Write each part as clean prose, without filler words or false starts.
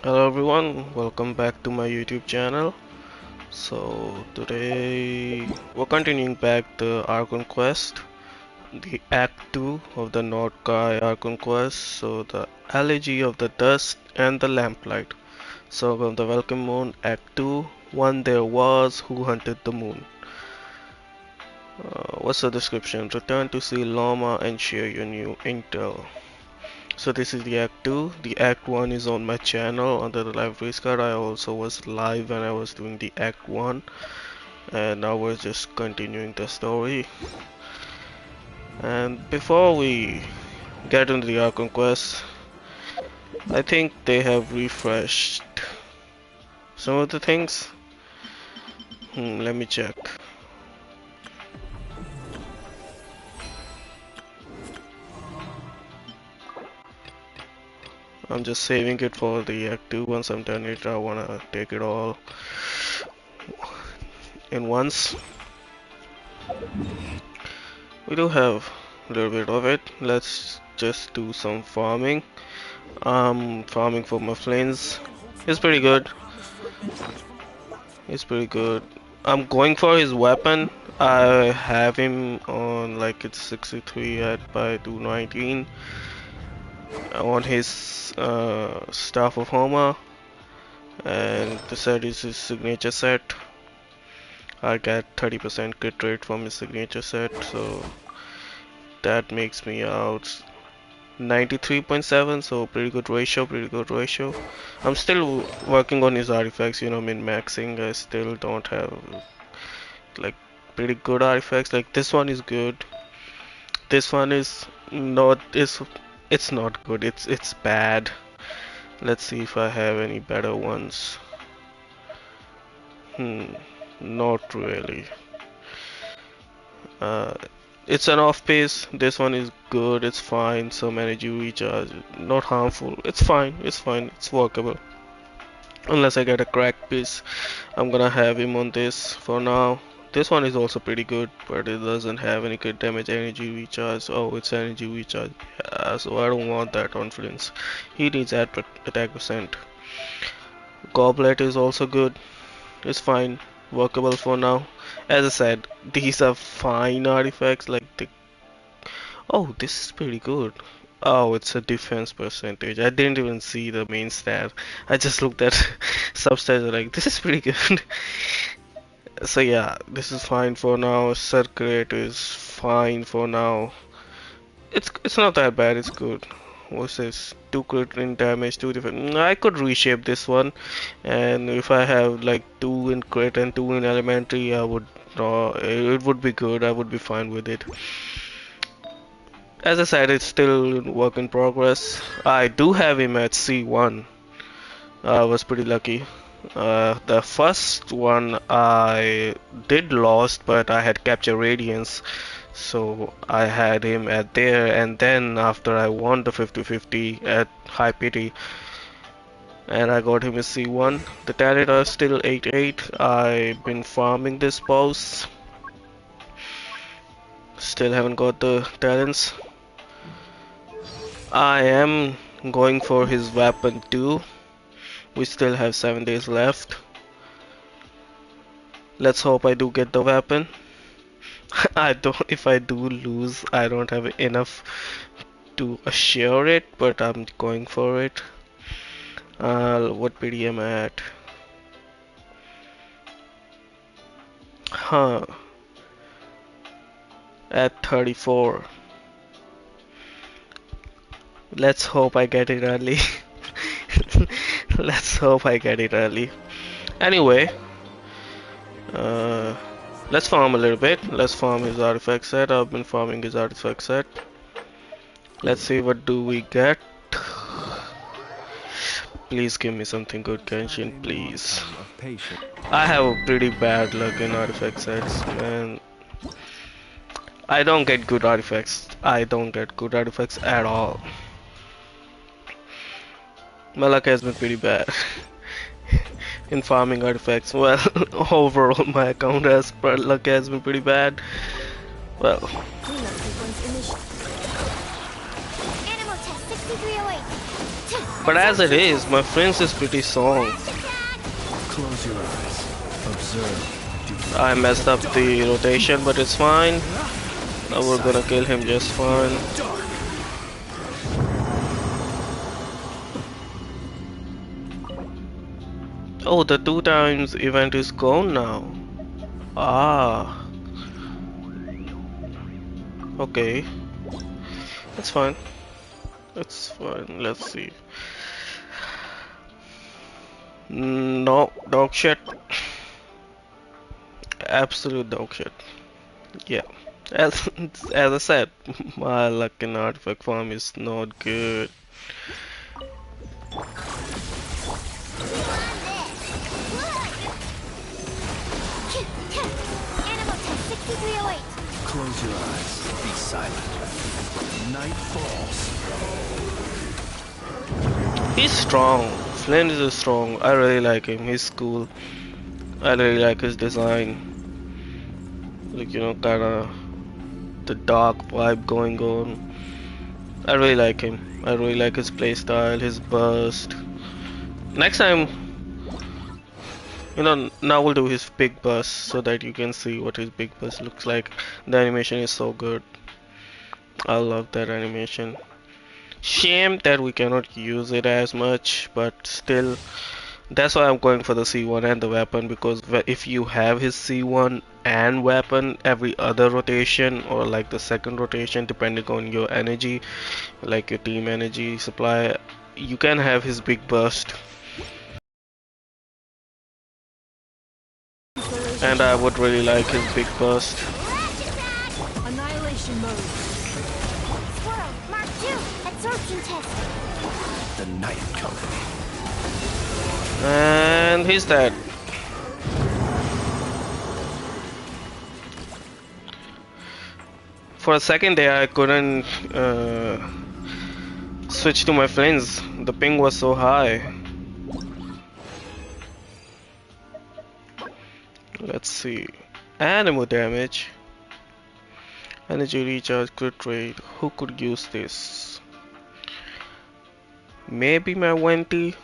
Hello everyone, welcome back to my YouTube channel. So today we're continuing back the Archon quest, the Act 2 of the North Krai Archon quest. So the Elegy of the Dust and the Lamplight. So from the Welcome Moon, Act 2, One There Was Who Hunted the Moon. What's the description? Return to see Loma and share your new intel. So this is the Act 2. The Act 1 is on my channel under the live race card. I also was live when I was doing the Act 1, and now we're just continuing the story. And before we get into the Archon quest, I think they have refreshed some of the things. Let me check. I'm just saving it for the Act 2. Once I'm done it, I wanna take it all in once. We do have a little bit of it. Let's just do some farming. Farming for my flames. It's pretty good. It's pretty good. I'm going for his weapon. I have him on like it's 63 at by 219 on his Staff of Homer, and the set is his signature set. I get 30% crit rate from his signature set, so that makes me out 93.7, so pretty good ratio, pretty good ratio. I'm still working on his artifacts, min-maxing. I still don't have like pretty good artifacts. Like this one is good. This one is not it's not good. It's bad. Let's see if I have any better ones. Not really. Uh, it's an off pace. This one is good. It's fine. Some energy recharge, not harmful. It's fine. It's fine. It's workable. Unless I get a crack piece, I'm gonna have him on this for now. This one is also pretty good, but it doesn't have any crit damage, energy recharge. Oh, it's energy recharge. Yeah, so I don't want that on Flint's. He needs attack percent. Goblet is also good. It's fine, workable for now. As I said, these are fine artifacts. Oh, this is pretty good. Oh, it's a defense percentage. I didn't even see the main stat. I just looked at substats like this is pretty good. So yeah, this is fine for now. Circulate is fine for now. It's not that bad. It's good. What's this? Two crit in damage, two different. I could reshape this one, and if I have like two in crit and two in elementary, I would. It would be good. I would be fine with it. As I said, it's still work in progress. I do have him at C1. I was pretty lucky. The first one I did lost, but I had captured Radiance, so I had him at there. And then after I won the 50-50 at High Pity, and I got him a C1. The talent are still 8-8. I've been farming this boss. Still haven't got the talents. I am going for his weapon too. We still have 7 days left. Let's hope I do get the weapon. I don't. If I do lose, I don't have enough to assure it, but I'm going for it. What PD am I at? Huh. At 34. Let's hope I get it early. Let's hope I get it early. Anyway, uh, let's farm a little bit. Let's farm his artifact set. I've been farming his artifact set. Let's see what do we get. Please give me something good, Kenshin, please. I have a pretty bad luck in artifact sets, man. I don't get good artifacts. I don't get good artifacts at all. My luck has been pretty bad in farming artifacts. Well, overall my account luck has been pretty bad. Well, But as it is, my friends is pretty strong. Close your eyes. Observe. I messed up the rotation, but it's fine. Now we're gonna kill him just fine. Oh, the 2 times event is gone now. Ah, okay. It's fine. It's fine. Let's see. No, dog shit. Absolute dog shit. Yeah. As as I said, my luck in artifact farm is not good. Close your eyes. Be silent. Night falls. He's strong. Flynn is strong. I really like him. He's cool. I really like his design. Like, you know, kinda the dark vibe going on. I really like him. I really like his playstyle, his burst. Next time, you know, now we'll do his big burst so that you can see what his big burst looks like. The animation is so good. I love that animation. Shame that we cannot use it as much, but still, that's why I'm going for the C1 and the weapon, because if you have his C1 and weapon every other rotation, or like the second rotation depending on your energy, like your team energy supply, you can have his big burst. And I would really like his big burst. Annihilation mode. Squirrel, Mark 2, absorption test. The night company. And he's dead. For a second there I couldn't switch to my friends. The ping was so high. Let's see. Animal damage. Energy recharge, crit rate. Who could use this? Maybe my Venti.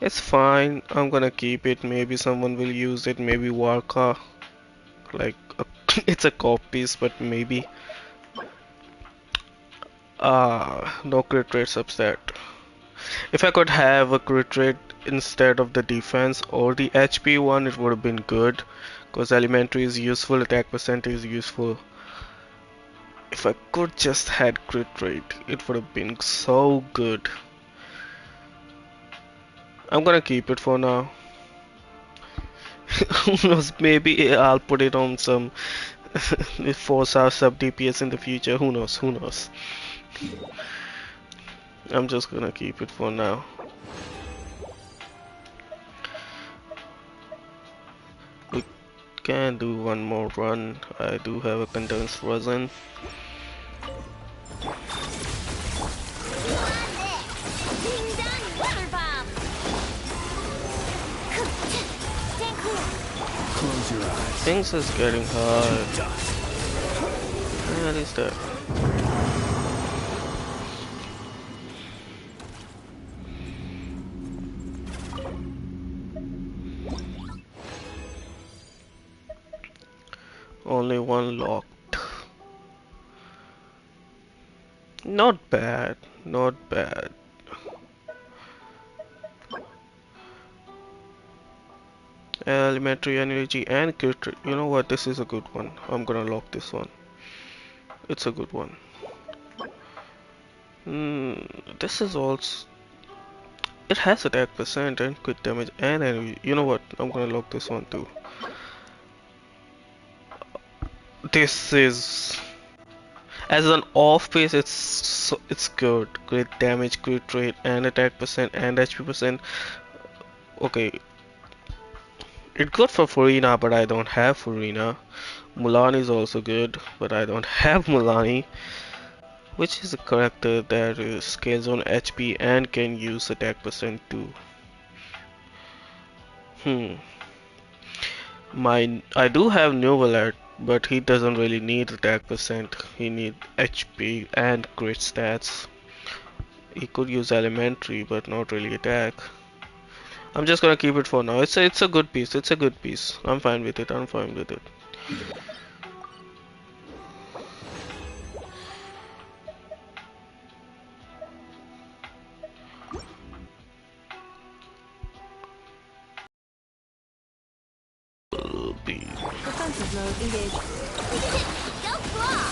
It's fine. I'm gonna keep it. Maybe someone will use it. Maybe Warka. Like it's a cop piece, but maybe. No crit rate's upset. If I could have a crit rate instead of the defense or the HP one, it would have been good. Because elementary is useful, attack percentage is useful. If I could just had crit rate, it would have been so good. I'm gonna keep it for now. Who knows, maybe I'll put it on some 4-star sub DPS in the future. Who knows, who knows. I'm just gonna keep it for now. We can do one more run. I do have a condensed resin. Close your eyes. Things is getting hard. What is that? Only one locked. Not bad, not bad. Elementary energy and crit. You know what? This is a good one. I'm gonna lock this one. It's a good one. This is also. It has attack percent and crit damage and energy. You know what? I'm gonna lock this one too. This is. As an off base, it's good. Crit damage, crit rate, and attack percent and HP percent. Okay, it's good for Furina, but I don't have Furina. Mulan is also good, but I don't have Mulani, which is a character that scales on HP and can use attack percent too. I do have but he doesn't really need attack percent. He need HP and crit stats. He could use elementary, but not really attack. I'm just gonna keep it for now. It's a good piece. It's a good piece. I'm fine with it. I'm fine with it. Be Defensive mode engaged. Go claw!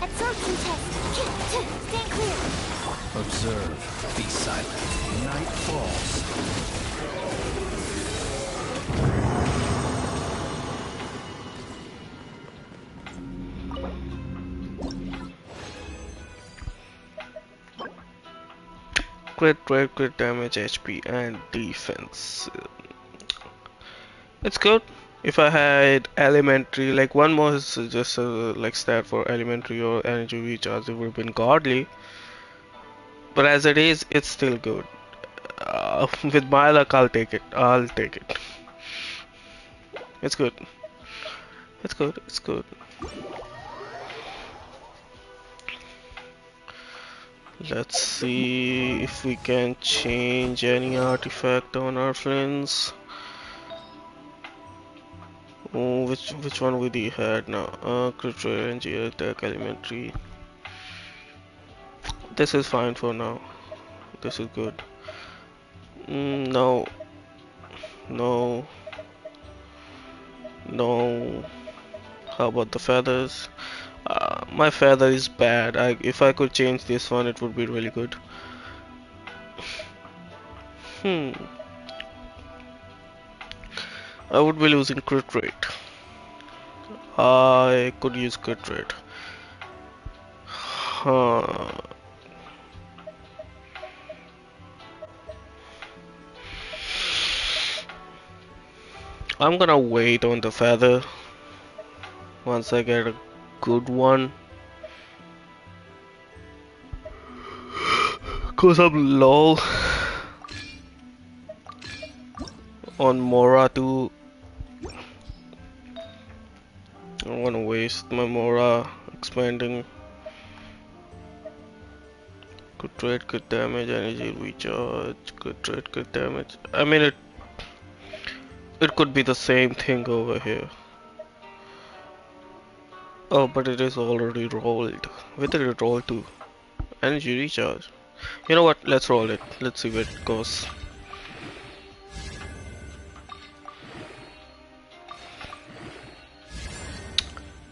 Absorption test. Stand clear. Observe. Be silent. Night falls. crit damage, HP, and defense. It's good. If I had elementary, like one more is just like stat for elementary or energy recharge, it would have been godly. But as it is, it's still good. With my luck, I'll take it. I'll take it. It's good. It's good. It's good. Let's see if we can change any artifact on our friends. Oh, which one would he had now? Crit range, attack, elementary. This is fine for now. This is good. No, no, no. How about the feathers? My feather is bad. If I could change this one, it would be really good. Hmm. I would be losing crit rate. I could use crit rate. Huh. I'm gonna wait on the feather once I get a good one. Cause I'm low on Mora too. I don't wanna waste my Mora expanding. Good trade, good damage, energy recharge, good trade, good damage. I mean it could be the same thing over here. Oh, but it is already rolled. Where did it roll to? Energy recharge. You know what? Let's roll it. Let's see where it goes.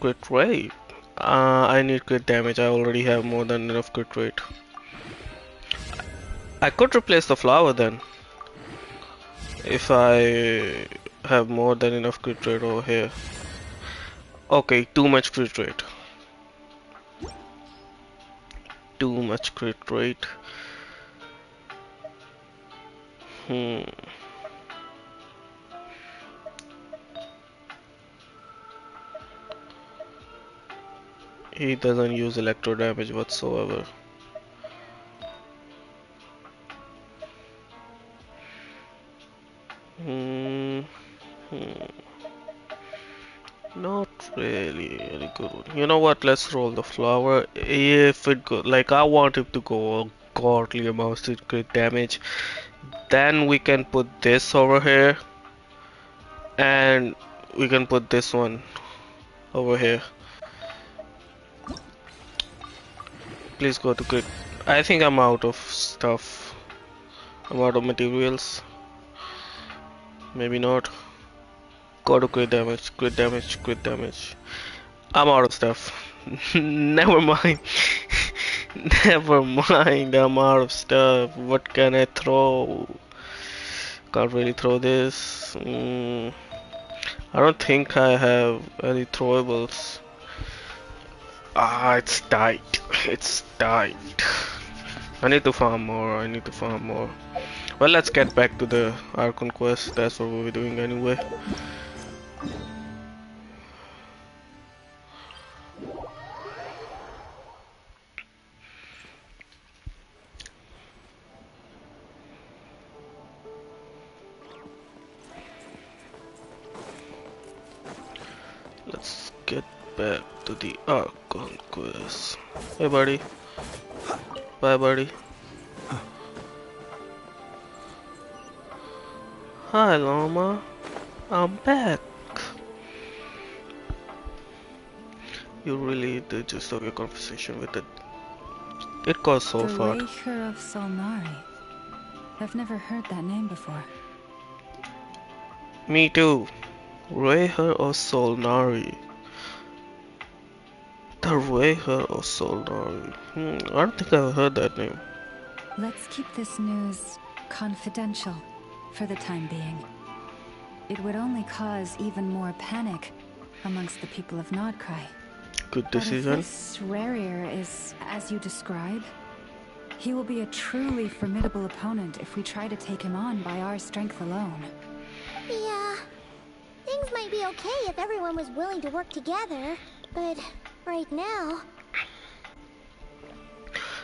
Crit rate. I need crit damage. I already have more than enough crit rate. I could replace the flower then. If I have more than enough crit rate over here. Okay, too much crit rate. Too much crit rate. Hmm. He doesn't use electro damage whatsoever. Hmm. Hmm. Not really very good. You know what? Let's roll the flower. If it go like I want it to go a godly amount of crit damage, then we can put this over here, and we can put this one over here. Please go to crit. I think I'm out of stuff. I'm out of materials. Maybe not. Go to crit damage, crit damage, crit damage. I'm out of stuff. Never mind. Never mind, I'm out of stuff. What can I throw? Can't really throw this. I don't think I have any throwables. Ah, it's tight. It's tight. I need to farm more. I need to farm more. Well, let's get back to the Archon quest. That's what we'll be doing anyway. Let's back to the Ark Conquest. Hey buddy. Bye buddy. Hi Llama. I'm back. You really did just have a conversation with it. It got so The far. Waker of Solnari. I've never heard that name before. Me too. Rayher or Solnari. The Rayher or Solnari. I don't think I've heard that name. Let's keep this news confidential for the time being. It would only cause even more panic amongst the people of Krai. Good But if decision. this Rarier is as you describe, he will be a truly formidable opponent if we try to take him on by our strength alone. Yeah. Things might be okay if everyone was willing to work together, but right now...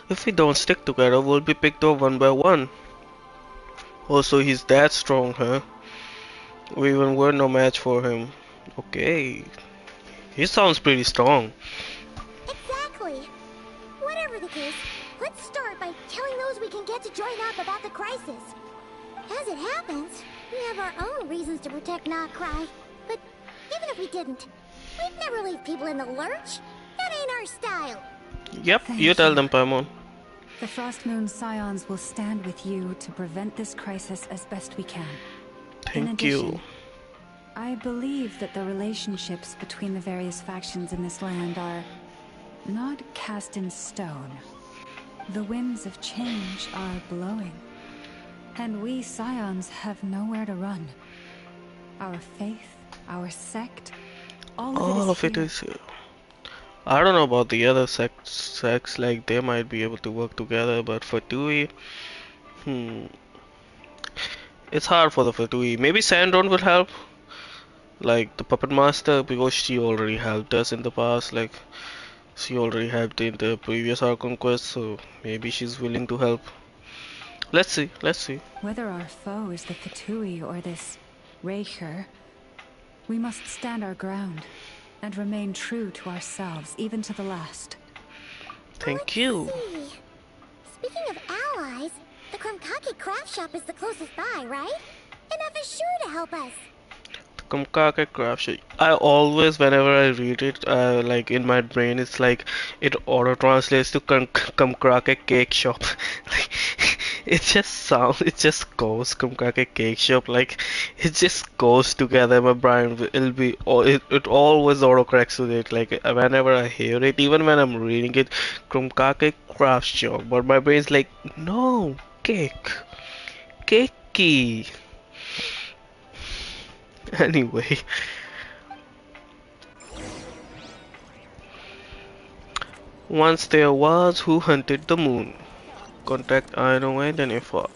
If we don't stick together, we'll be picked off one by one. Also, he's that strong, huh? We even were no match for him. Okay. He sounds pretty strong. Exactly. Whatever the case, let's start by telling those we can get to join up about the crisis. As it happens, we have our own reasons to protect Krai. But even if we didn't, we'd never leave people in the lurch. That ain't our style. Yep, Thank you tell you. them, Paimon. The Frost Moon Scions will stand with you to prevent this crisis as best we can. In Thank addition, you. I believe that the relationships between the various factions in this land are not cast in stone. The winds of change are blowing, and we Scions have nowhere to run. Our faith, our sect, All of it here. is here. I don't know about the other sects, like they might be able to work together, but for Tui, it's hard for the Fatui. Maybe Sandron will help, like the Puppet Master, because she already helped us in the past. Like she already helped in the previous Ark Conquest, so maybe she's willing to help. Let's see, let's see. Whether our foe is the Fatui or this Raker, we must stand our ground and remain true to ourselves, even to the last. Thank you. Let's see. Speaking of allies, the Krumkake craft shop is the closest by, right? Enough is sure to help us. Kumkake craft shop. I always, whenever I read it, like in my brain, it's like it auto translates to Kumkake cake shop. Like it just sounds, it just goes Kumkake cake shop. Like it just goes together. My brain, it'll be, it always auto corrects with it. Like whenever I hear it, even when I'm reading it, Kumkake craft shop. But my brain's like, no, cake, cakey. Anyway, once there was who hunted the moon. Contact Aino and Enifa.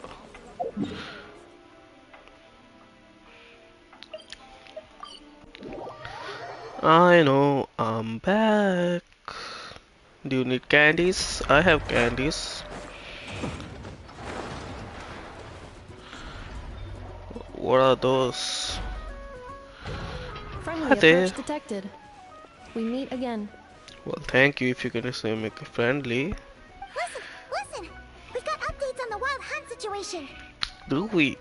I know, I'm back. Do you need candies? I have candies. What are those? Friendly Hi there. approach detected. We meet again. Well, thank you if you can just make it friendly. Listen! We've got updates on the wild hunt situation. Do we?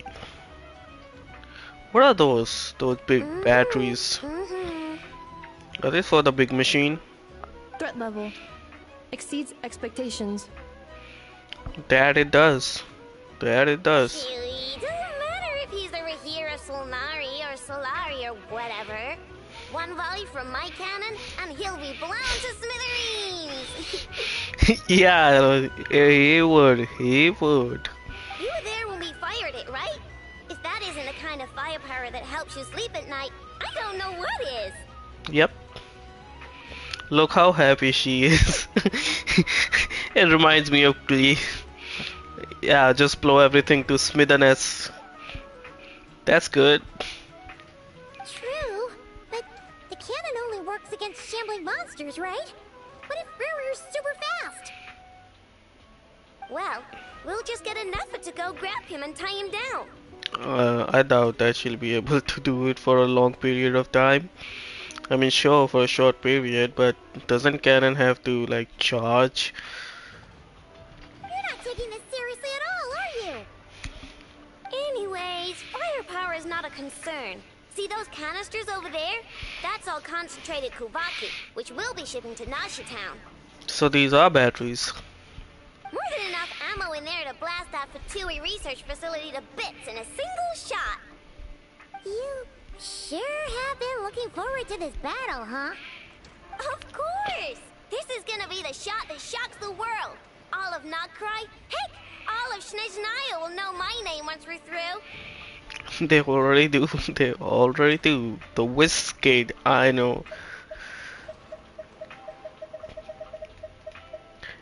What are those? Those big batteries? Are they for the big machine? Threat level exceeds expectations. That it does. That it does. Silly. Doesn't matter if he's the Rahira Solnari or Solari or whatever. One volley from my cannon, and he'll be blown to smithereens. Yeah, he would. He would. You were there when we fired it, right? If that isn't the kind of firepower that helps you sleep at night, I don't know what is. Yep. Look how happy she is. It reminds me of Glee. Yeah, just blow everything to smithereens. That's good. True, but the cannon only works against shambling monsters, right? What if Ruri's super fast? Well, we'll just get an effort to go grab him and tie him down. I doubt that she'll be able to do it for a long period of time. I mean, sure, for a short period, but doesn't Canon have to like charge? You're not taking this seriously at all, are you? Anyways, firepower is not a concern. See those canisters over there? That's all concentrated Kuvaki, which we'll be shipping to Nashi Town. So these are batteries. More than enough ammo in there to blast that Fatui research facility to bits in a single shot. You sure have been looking forward to this battle, huh? Of course! This is gonna be the shot that shocks the world. All of Krai, heck, all of Snezhnaya will know my name once we're through. They already do. They already do. The Whiskade, I know.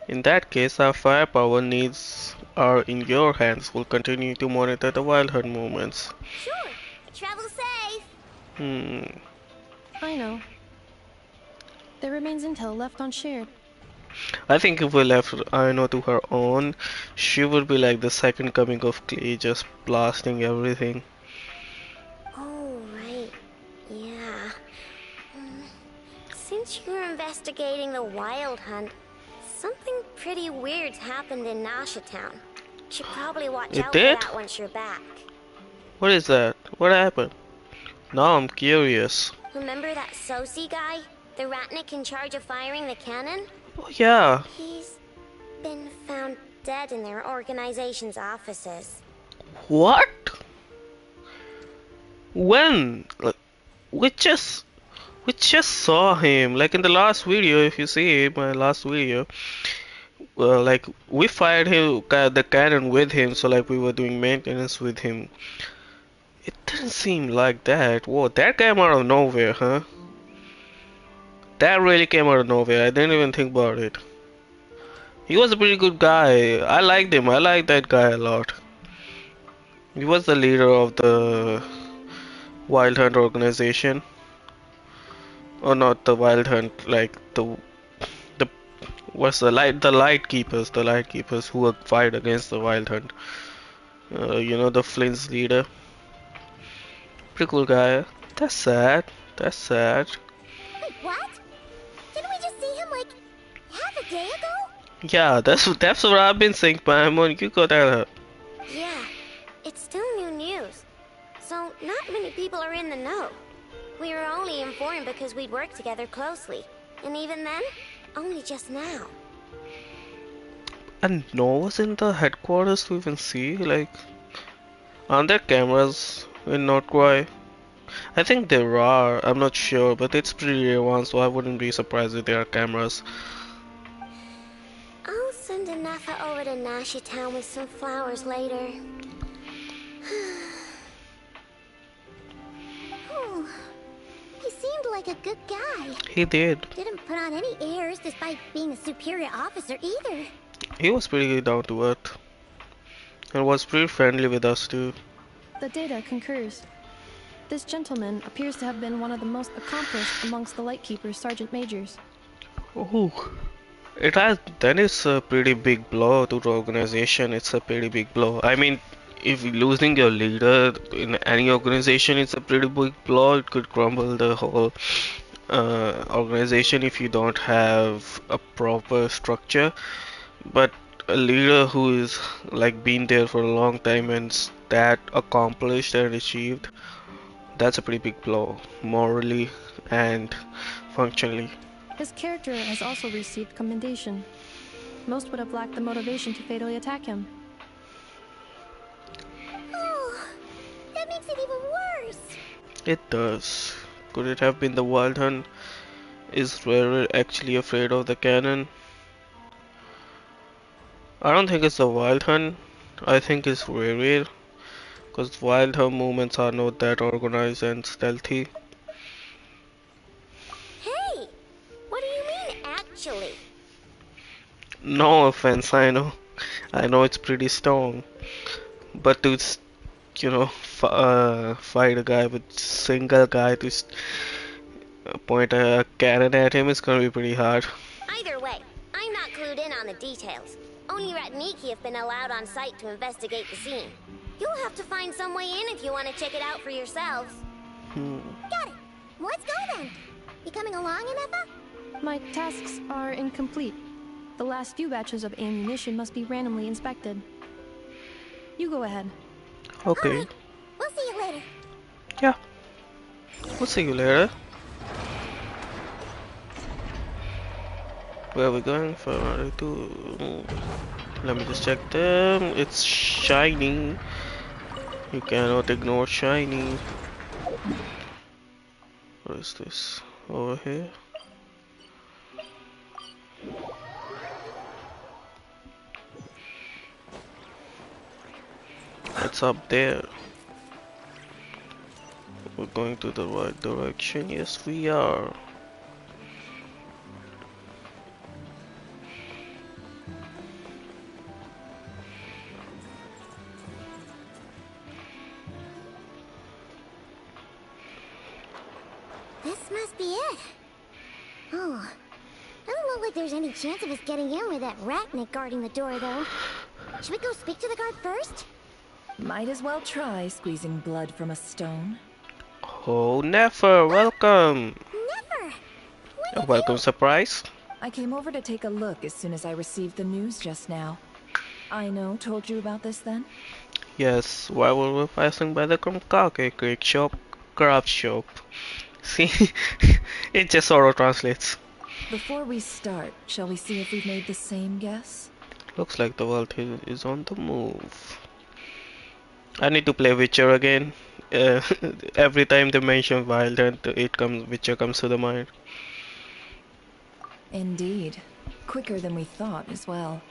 In that case, our firepower needs are in your hands. We'll continue to monitor the Wild Hunt movements. Sure, travel safe. I know. There remains intel left unshared. I think if we left Aino to her own, she would be like the second coming of Clay, just blasting everything. Oh, right. Yeah. Since you're investigating the Wild Hunt, something pretty weird's happened in Nasha Town. Should probably watch It out did? for that once you're back. What is that? What happened? Now I'm curious. Remember that Sosi guy? The Ratnik in charge of firing the cannon? Oh yeah. He's been found dead in their organization's offices. What? When? Like, we just saw him. Like in the last video, if you see my last video, like we fired him the cannon with him, so like we were doing maintenance with him. It didn't seem like that. Whoa, that came out of nowhere, huh? That really came out of nowhere. I didn't even think about it. He was a pretty good guy. I liked him. I liked that guy a lot. He was the leader of the Wild Hunt organization. Or not the Wild Hunt, like the what's the light keepers who were fight against the Wild Hunt. You know, the Flint's leader. Pretty cool guy. That's sad. That's sad. Wait, what? Didn't we just see him like half a day ago? Yeah, that's what I've been saying, Paimon. You go tell her. Yeah, it's still new news. So not many people are in the know. We were only informed because we'd worked together closely. And even then, only just now. And no one's in the headquarters to even see, like, aren't there cameras in North Korea? I think there are, I'm not sure, but it's pretty rare one, so I wouldn't be surprised if there are cameras. I'll send Anafa over to Nashi Town with some flowers later. Oh, he seemed like a good guy. He did. Didn't put on any airs despite being a superior officer either. He was pretty down to earth. And was pretty friendly with us too. The data concurs. This gentleman appears to have been one of the most accomplished amongst the Lightkeepers Sergeant Majors. Oh, then it's a pretty big blow to the organization. It's a pretty big blow. I mean, if losing your leader in any organization, it's a pretty big blow. It could crumble the whole organization if you don't have a proper structure. But a leader who is like been there for a long time and that accomplished and achieved, that's a pretty big blow, morally and functionally. His character has also received commendation. Most would have lacked the motivation to fatally attack him. Oh, that makes it even worse. It does. Could it have been the Wild Hunt? Is Rare actually afraid of the cannon? I don't think it's the Wild Hunt. I think it's Rare. Because Wild Hunt movements are not that organized and stealthy. Hey, what do you mean actually? No offense, I know. I know it's pretty strong. But to, you know, fight a guy with single guy to point a cannon at him is gonna be pretty hard. Either way, I'm not clued in on the details. Only Ratniki have been allowed on site to investigate the scene. You'll have to find some way in if you want to check it out for yourselves. Got it. Let's go then. You coming along, Anefa? My tasks are incomplete. The last few batches of ammunition must be randomly inspected. You go ahead. Okay. Alright, we'll see you later. Yeah. We'll see you later. Where are we going for? Let me just check them. It's shiny. You cannot ignore shiny. What is this? Over here. It's up there. We're going to the right direction. Yes, we are. This must be it. Oh, doesn't look like there's any chance of us getting in with that ratnik guarding the door, though. Should we go speak to the guard first? Might as well try squeezing blood from a stone. Oh, Nefer, welcome. Never. A welcome surprise. I came over to take a look as soon as I received the news just now. Aino told you about this then? Yes, while we were passing by the Krumkake cake shop, craft shop. See, it just auto translates. Before we start, shall we see if we've made the same guess? Looks like the world is on the move. I need to play Witcher again. Uh, every time they mention wild, and Witcher comes to the mind. Indeed. Quicker than we thought as well.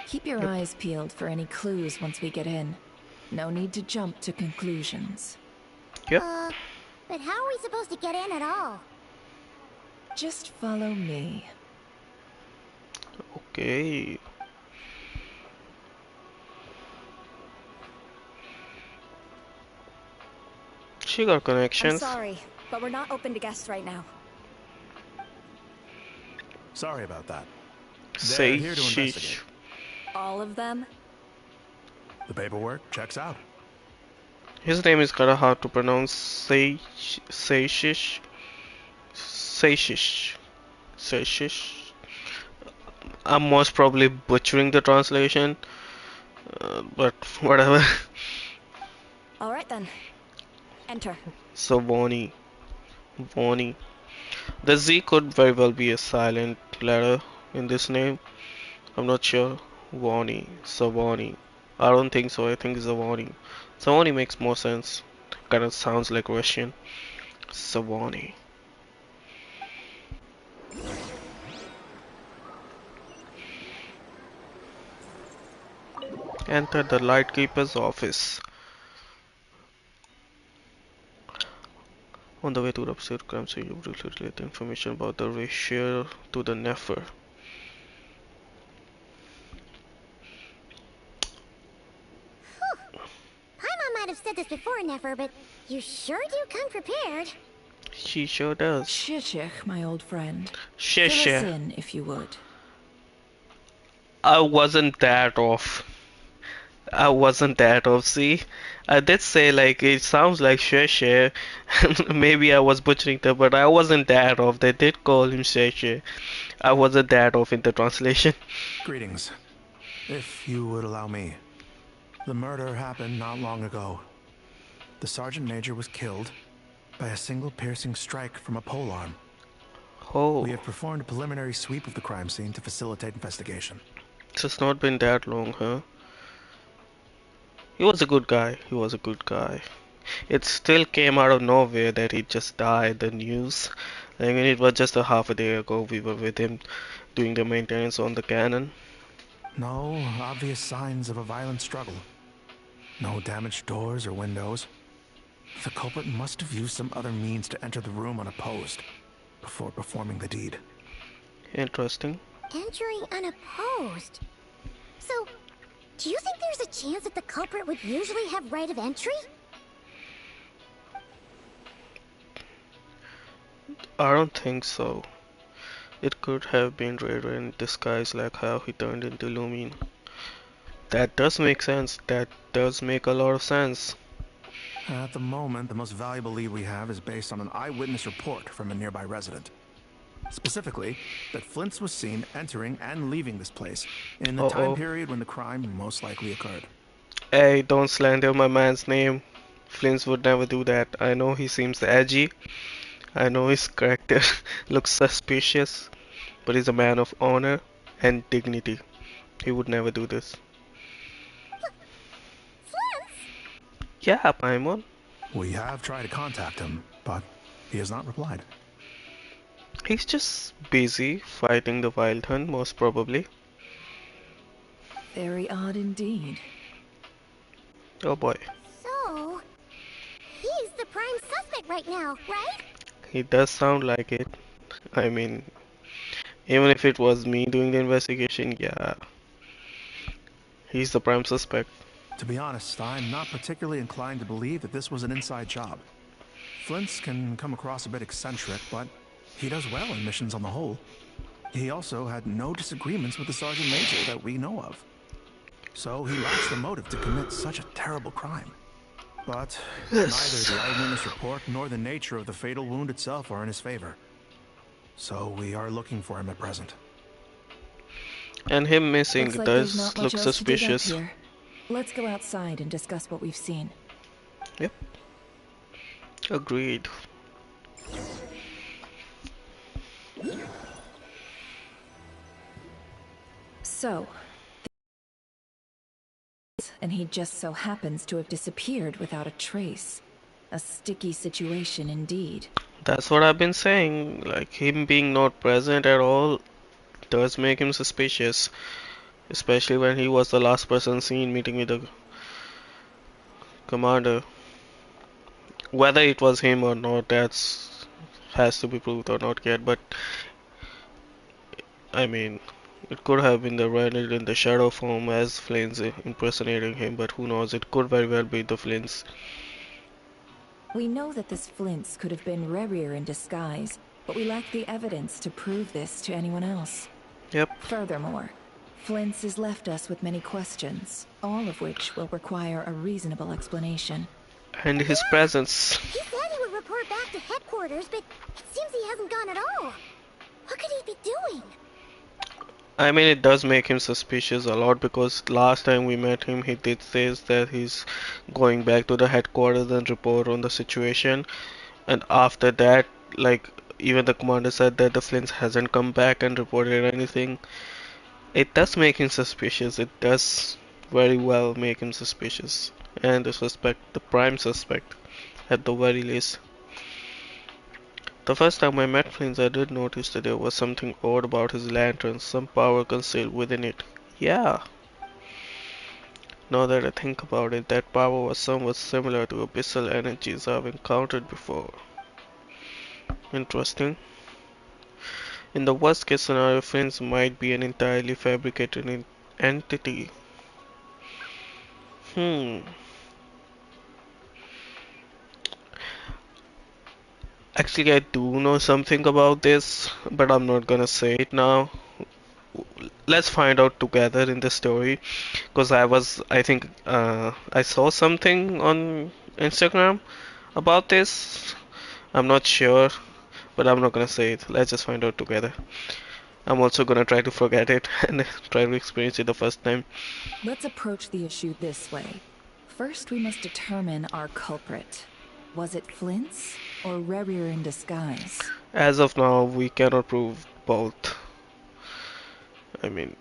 Keep your eyes peeled for any clues once we get in. No need to jump to conclusions. Yep. But how are we supposed to get in at all? Just follow me. Okay. She got I'm connections. sorry, but we're not open to guests right now. Sorry about that. Say They're here to sheesh. investigate. All of them? The paperwork checks out. His name is kinda hard to pronounce. Seishish. Seishish. I'm most probably butchering the translation, but whatever. All right then. Enter. So Voni. The Z could very well be a silent letter in this name. I'm not sure. Savoni. I don't think so. I think it's Savoni. Savoni makes more sense. Kind of sounds like Russian. Savoni. Enter the Lightkeeper's office. On the way to the upstairs crime scene, you briefly relate the information about the ratio to the Nefer. Paimon might have said this before, Nefer, but you sure do come prepared. She sure does. Shishich, my old friend. Fill us Sheshe. in, if you would. I wasn't that off. See, I did say like it sounds like Sheshe. Maybe I was butchering that, but I wasn't that off. They did call him Sheshe. I wasn't that off in the translation. Greetings. If you would allow me. The murder happened not long ago. The Sergeant Major was killed by a single piercing strike from a polearm. Oh, We have performed a preliminary sweep of the crime scene to facilitate investigation. it's just not been that long, huh? He was a good guy. It still came out of nowhere that he just died. The news. I mean, it was just a half a day ago. We were with him doing the maintenance on the cannon. No obvious signs of a violent struggle. No damaged doors or windows. The culprit must have used some other means to enter the room unopposed before performing the deed. Interesting. Entering unopposed. So, do you think there's a chance that the culprit would usually have right of entry? I don't think so. It could have been Raider in disguise, like how he turned into Lumine. That does make sense. That does make a lot of sense. At the moment, the most valuable lead we have is based on an eyewitness report from a nearby resident. Specifically, that Flint's was seen entering and leaving this place in the time Uh-oh. period when the crime most likely occurred. Hey, don't slander my man's name. Flint would never do that. I know he seems edgy. I know his character looks suspicious, but he's a man of honor and dignity. He would never do this. Yeah, Paimon. We have tried to contact him, but he has not replied. He's just busy fighting the wild hunt, most probably. Very odd indeed. Oh boy. So, he's the prime suspect right now, right? He does sound like it. I mean, even if it was me doing the investigation, yeah, he's the prime suspect. To be honest, I'm not particularly inclined to believe that this was an inside job. Flint's can come across a bit eccentric, but he does well in missions on the whole. He also had no disagreements with the Sergeant Major that we know of. So he lacks the motive to commit such a terrible crime. But Yes. neither the eyewitness report nor the nature of the fatal wound itself are in his favor. So we are looking for him at present. And him missing Looks like there's does not much look else to dig up suspicious. here. Let's go outside and discuss what we've seen. Yep. Agreed. So, and he just so happens to have disappeared without a trace. A sticky situation indeed. That's what I've been saying. Like, him being not present at all does make him suspicious. Especially when he was the last person seen meeting with the commander. Whether it was him or not, that's has to be proved or not yet. But I mean, it could have been the Reynard in the shadow form as Flames impersonating him. But who knows? It could very well be the Flames. We know that this Flint's could have been Rerir in disguise, but we lack the evidence to prove this to anyone else. Yep. Furthermore, Flint's has left us with many questions, all of which will require a reasonable explanation. And his presence. He said he would report back to headquarters, but it seems he hasn't gone at all. What could he be doing? I mean, it does make him suspicious a lot because last time we met him, he did say that he's going back to the headquarters and report on the situation. And after that, like, even the commander said that the Flint hasn't come back and reported anything. It does make him suspicious. It does very well make him suspicious. And the suspect, the prime suspect, at the very least. The first time I met Flint, I did notice that there was something odd about his lantern, some power concealed within it. Yeah, now that I think about it, that power was somewhat similar to abyssal energies I've encountered before. Interesting. In the worst case scenario, Flint might be an entirely fabricated entity. Hmm. Actually, I do know something about this, but I'm not gonna say it now. Let's find out together in the story, because I think, I saw something on Instagram about this. I'm not sure, but I'm not gonna say it. Let's just find out together. I'm also gonna try to forget it and try to experience it the first time. Let's approach the issue this way. First, we must determine our culprit. Was it Flint's or Rerir in disguise? As of now, we cannot prove both. I mean,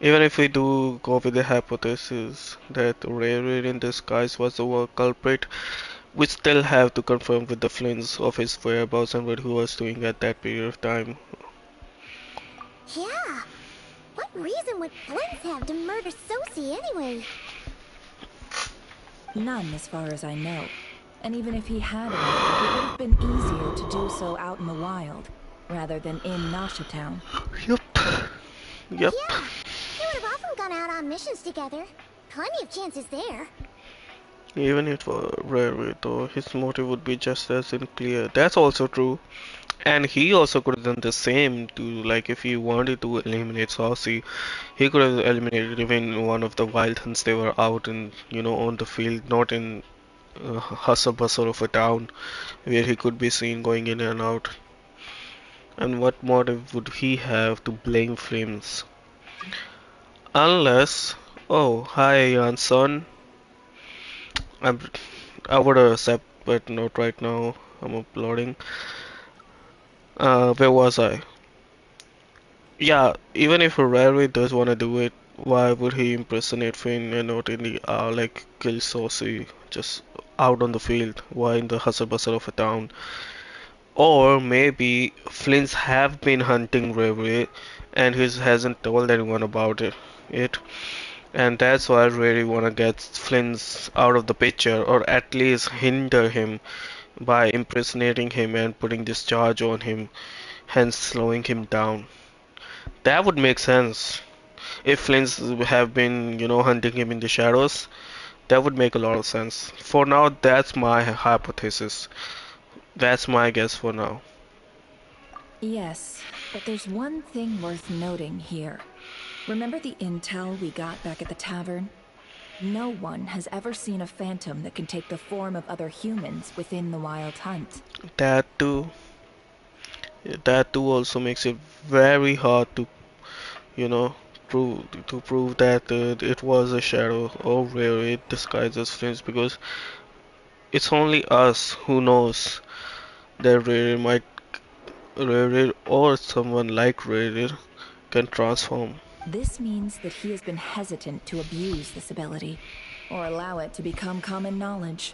even if we do go with the hypothesis that Rare in disguise was the culprit, we still have to confirm with the Flints of his whereabouts and what he was doing at that period of time. Yeah. What reason would Flint have to murder Sosie anyway? None, as far as I know. And even if he had it would have been easier to do so out in the wild, rather than in Nasha Town. Yep. Yep. Yeah. They would have often gone out on missions together. Plenty of chances there. Even if Rare, though, his motive would be just as unclear. That's also true. And he also could have done the same to, like, if he wanted to eliminate Saucy, he could have eliminated even one of the wild hunts they were out in, on the field, not in hustle bustle of a town where he could be seen going in and out. And what motive would he have to blame Flames? Unless, oh, hi, young son. I'm, I would accept, but not right now. I'm uploading. Where was I? Yeah, even if Rary does want to do it, why would he impersonate Finn and not in the like kill Saucy just out on the field? Why in the hustle bustle of a town? Or maybe Flynn's have been hunting Rary and he hasn't told anyone about it. And that's why I really wanna get Flynn's out of the picture, or at least hinder him by impersonating him and putting this charge on him, hence slowing him down. That would make sense. If Flynn's have been, hunting him in the shadows, that would make a lot of sense. For now, that's my hypothesis. That's my guess for now. Yes, but there's one thing worth noting here. Remember the intel we got back at the tavern? No one has ever seen a phantom that can take the form of other humans within the Wild Hunt. That too, that too also makes it very hard to, you know, prove that it was a shadow or where it disguises Flynn's, because it's only us who knows that Rere might Rere or someone like Rere can transform. This means that he has been hesitant to abuse this ability, or allow it to become common knowledge,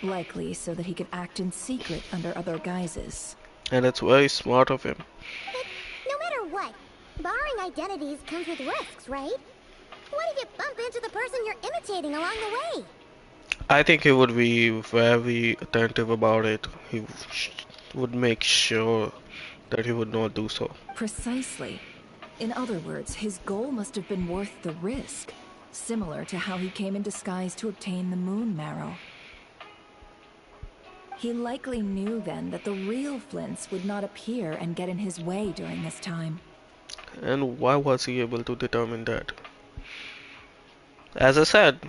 likely so that he could act in secret under other guises. And it's very smart of him. But no matter what, borrowing identities comes with risks, right? What if you bump into the person you're imitating along the way? I think he would be very attentive about it. He would make sure that he would not do so. Precisely. In other words, his goal must have been worth the risk, similar to how he came in disguise to obtain the moon marrow. He likely knew then that the real Flints would not appear and get in his way during this time. And why was he able to determine that? As I said,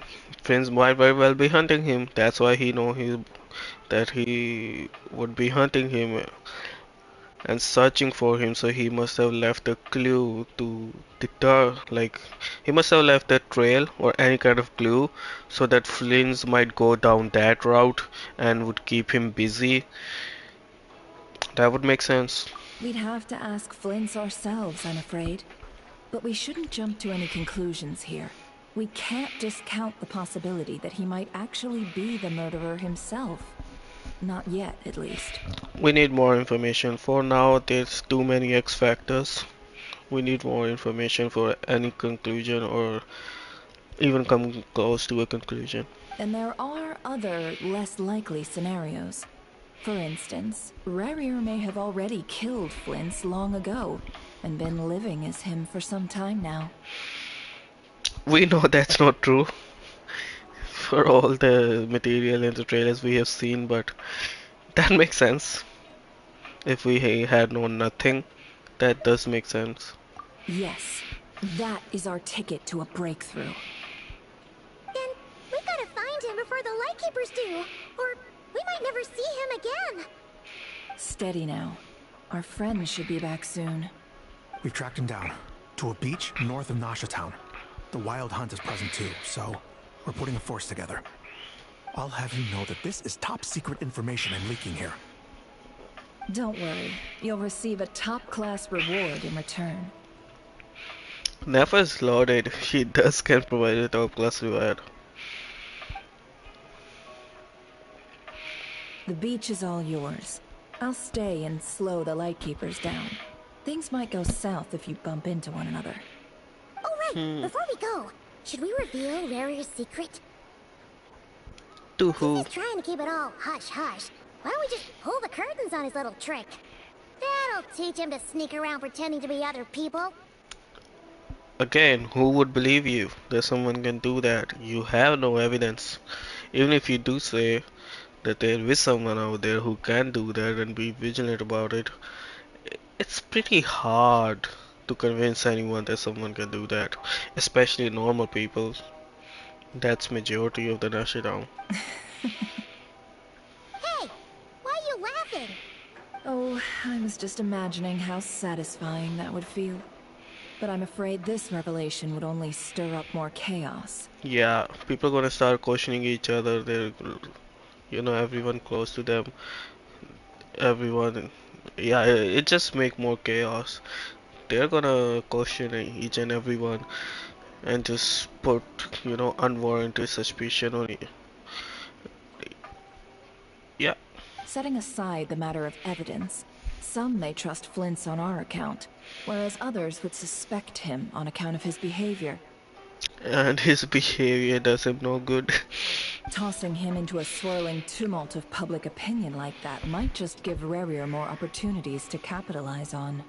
Prince might very well be hunting him. That's why that he would be hunting him and searching for him. So he must have left a clue to deter, like he must have left a trail or any kind of clue, so that Flynn's might go down that route and would keep him busy. That would make sense. We'd have to ask Flints ourselves, I'm afraid. But we shouldn't jump to any conclusions here. We can't discount the possibility that he might actually be the murderer himself. Not yet, at least. We need more information. For now, there's too many X factors. We need more information for any conclusion or even come close to a conclusion. And there are other, less likely scenarios. For instance, Rerir may have already killed Flints long ago, and been living as him for some time now. We know that's not true for all the material in the trailers we have seen, but that makes sense. If we had known nothing, that does make sense. Yes, that is our ticket to a breakthrough. Then we gotta find him before the Lightkeepers do, or we might never see him again. Steady now. Our friend should be back soon. We've tracked him down to a beach north of Nasha Town. The Wild Hunt is present too, so we're putting a force together. I'll have you know that this is top secret information I'm leaking here. Don't worry, you'll receive a top-class reward in return. Never is loaded. She does can provide a top class reward. The beach is all yours. I'll stay and slow the Lightkeepers down. Things might go south if you bump into one another. Oh right, before we go, should we reveal Rarir's secret? To who? He's trying to keep it all hush-hush. Why don't we just pull the curtains on his little trick? That'll teach him to sneak around pretending to be other people. Again, who would believe you that someone can do that? You have no evidence. Even if you do say that there is someone out there who can do that and be vigilant about it, it's pretty hard to convince anyone that someone can do that, especially normal people. That's majority of the Nashi town. Oh, I was just imagining how satisfying that would feel. But I'm afraid this revelation would only stir up more chaos. Yeah, people gonna start questioning each other. They're, everyone close to them, everyone. Yeah, it just make more chaos. They're gonna question each and everyone and just put, unwarranted suspicion on it. Yeah, Setting aside the matter of evidence, some may trust Flint's on our account, whereas others would suspect him on account of his behavior. and his behavior does him no good. Tossing him into a swirling tumult of public opinion like that might just give Rarier more opportunities to capitalize on.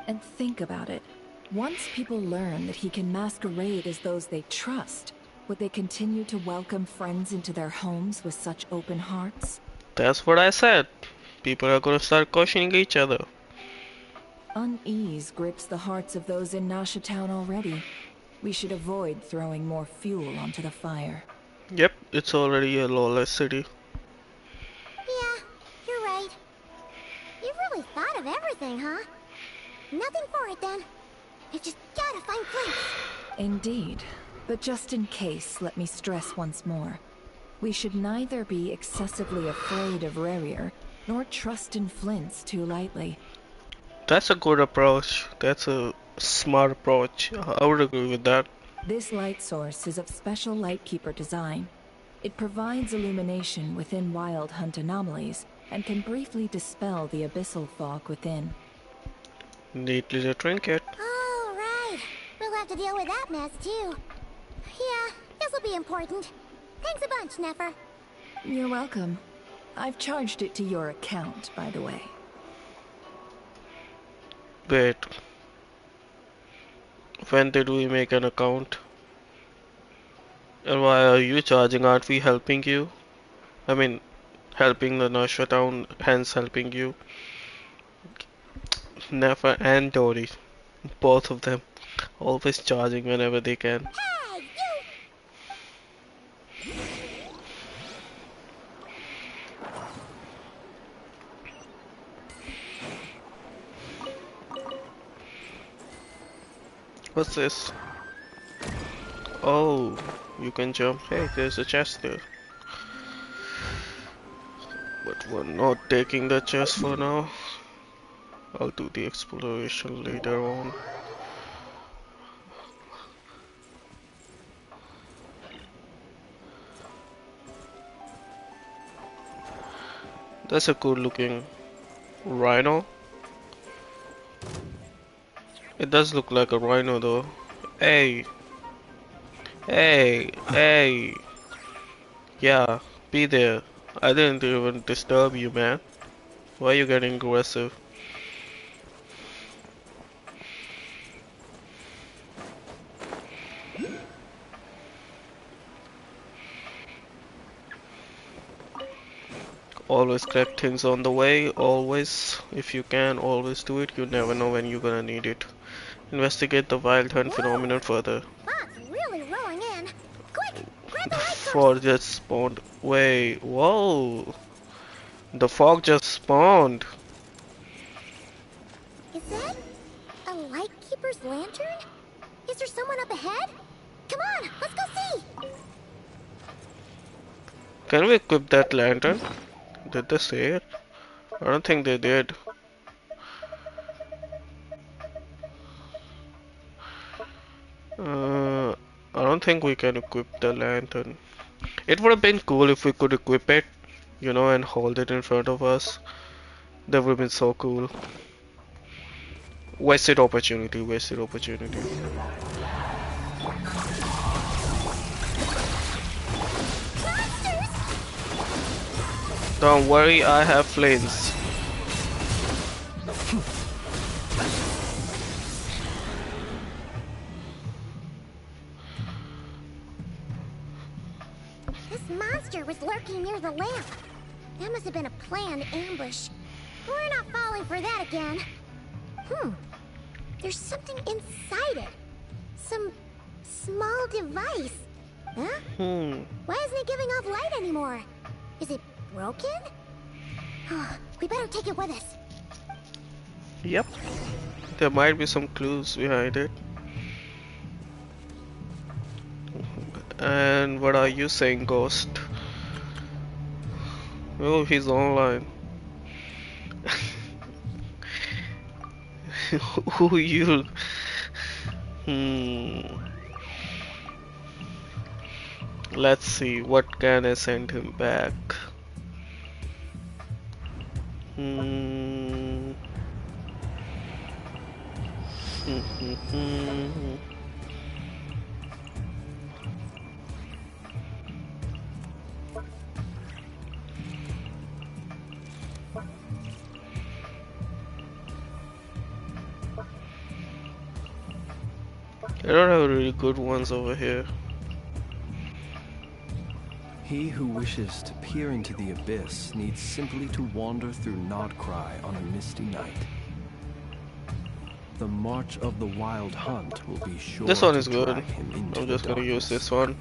And think about it. Once people learn that he can masquerade as those they trust, would they continue to welcome friends into their homes with such open hearts? That's what I said. People are gonna start questioning each other. Unease grips the hearts of those in Nasha Town already. We should avoid throwing more fuel onto the fire. Yep, it's already a lawless city. Yeah, you're right. You really thought of everything, huh? Nothing for it then. I just gotta find Flint. Indeed. But just in case, let me stress once more. We should neither be excessively afraid of Rarier, nor trust in Flints too lightly. That's a good approach. That's a smart approach. I would agree with that. This light source is of special Lightkeeper design. It provides illumination within Wild Hunt anomalies, and can briefly dispel the abyssal fog within. Neat little trinket. Oh, right. We'll have to deal with that mess, too. Yeah, this'll be important. Thanks a bunch, Nefer. You're welcome. I've charged it to your account, by the way. Wait. When did we make an account? And why are you charging? Aren't we helping you? I mean, helping the Nashua town, hence helping you. Nefer and Dory. Both of them. Always charging whenever they can. Hey, you! What's this? Oh, you can jump. Hey, there's a chest there. But we're not taking the chest for now. I'll do the exploration later on. That's a cool looking rhino. It does look like a rhino though. Hey. Hey. Hey. Yeah, be there. I didn't even disturb you, man. Why are you getting aggressive? Always collect things on the way, always. If you can, always do it. You never know when you're gonna need it. Investigate the wild hunt phenomenon further. Fog's really rolling in. Quick, grab the light source. Fog just spawned. Wait, whoa. The fog just spawned. Is that a Lightkeeper's lantern? Is there someone up ahead? Come on, let's go see. Can we equip that lantern? Did they say it? I don't think they did. I don't think we can equip the lantern. It would have been cool if we could equip it, and hold it in front of us. That would have been so cool. Wasted opportunity, wasted opportunity. Don't worry, I have flames. This monster was lurking near the lamp. That must have been a planned ambush. We're not falling for that again. There's something inside it. Some small device. Huh? Why isn't it giving off light anymore? Is it broken? We better take it with us. Yep, there might be some clues behind it. And what are you saying, Ghost? Oh, he's online. Who you? Hmm. Let's see, what can I send him back? Hmm. I don't have really good ones over here. He who wishes to peer into the abyss needs simply to wander through Krai on a misty night. The march of the wild hunt will be sure This one to is good. drag him into I'm the just gonna use darkness. this one.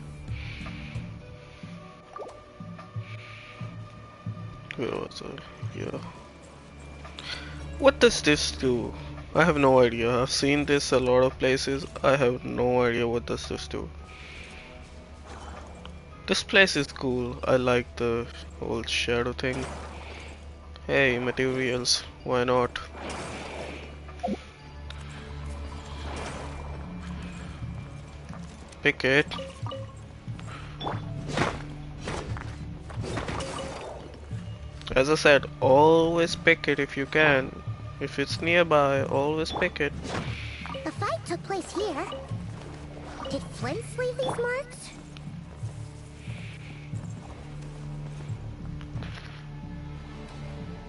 Where was it? Yeah. What does this do? I have no idea. I've seen this a lot of places. I have no idea what does this do. This place is cool. I like the whole shadow thing. Hey, materials. Why not? Pick it. As I said, always pick it if you can. If it's nearby, always pick it. The fight took place here. Did Flint's leave these marks?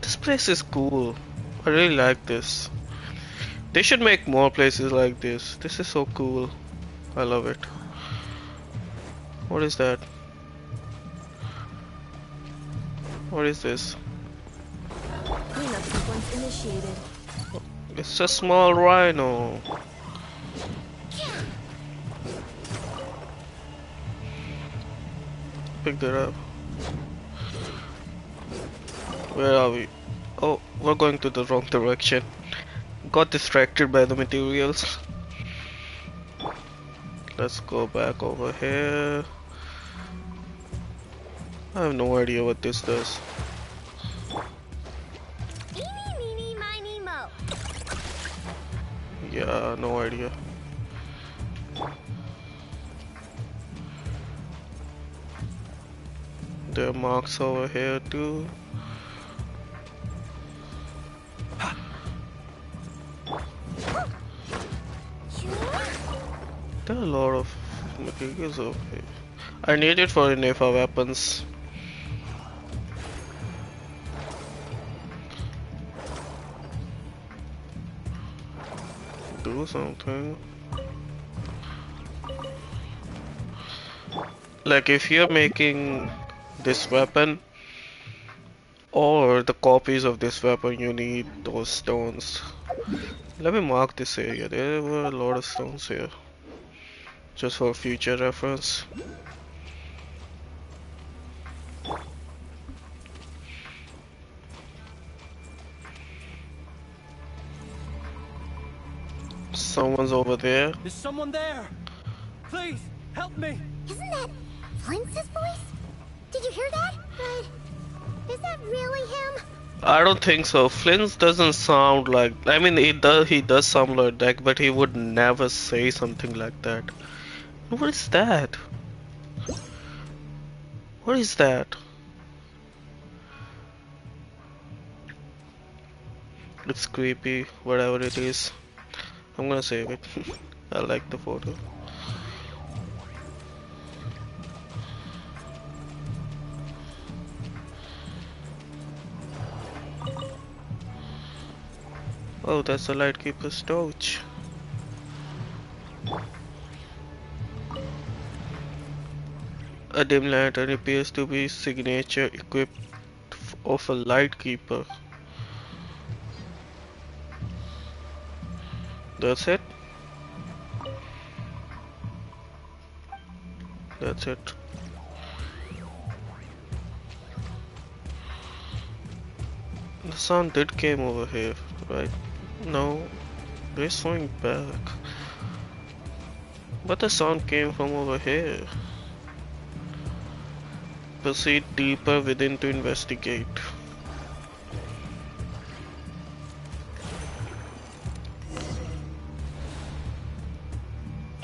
This place is cool. I really like this. They should make more places like this. This is so cool. I love it. What is that? What is this? Cleanup sequence initiated. It's a small rhino. Pick that up. Where are we? Oh, we're going to the wrong direction. Got distracted by the materials. Let's go back over here. I have no idea what this does. Eeny, meeny, miny, mo. Yeah, no idea. There are marks over here too. There are a lot of materials over here. I need it for Nefa weapons. Do something. Like if you're making this weapon or the copies of this weapon, you need those stones. Let me mark this area. There were a lot of stones here. Just for future reference. Someone's over there. Is someone there? Please, help me! Isn't that Flint's voice? Did you hear that? But is that really him? I don't think so. Flint's doesn't sound like. I mean, he does sound like that, but he would never say something like that. What is that? What is that? It's creepy, whatever it is. I'm gonna save it. I like the photo. Oh, that's the Lightkeeper's torch. A dim lantern appears to be signature equipped of a Lightkeeper. That's it? That's it. The sound did came over here, right? No, they're swinging back. But the sound came from over here. Proceed deeper within to investigate.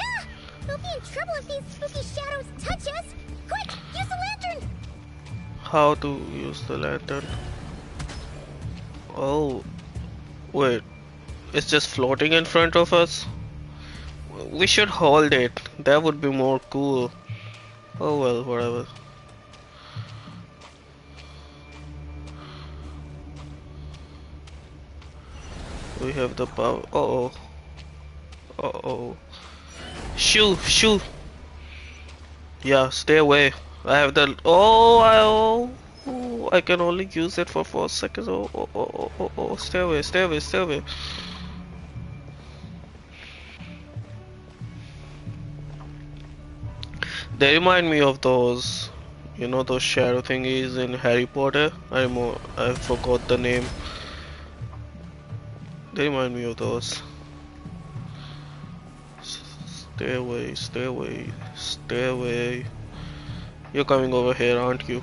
Ah! We'll be in trouble if these spooky shadows touch us! Quick, use the lantern! How to use the lantern? Oh, wait. It's just floating in front of us? We should hold it. That would be more cool. Oh well, whatever. We have the power. Uh oh. Uh oh. Shoo! Shoo! Yeah, stay away. I have the. Oh, I can only use it for 4 seconds. Oh. Stay away, stay away, stay away. They remind me of those, you know, those shadow thingies in Harry Potter. I forgot the name. They remind me of those. Stay away, stay away, stay away. You're coming over here, aren't you?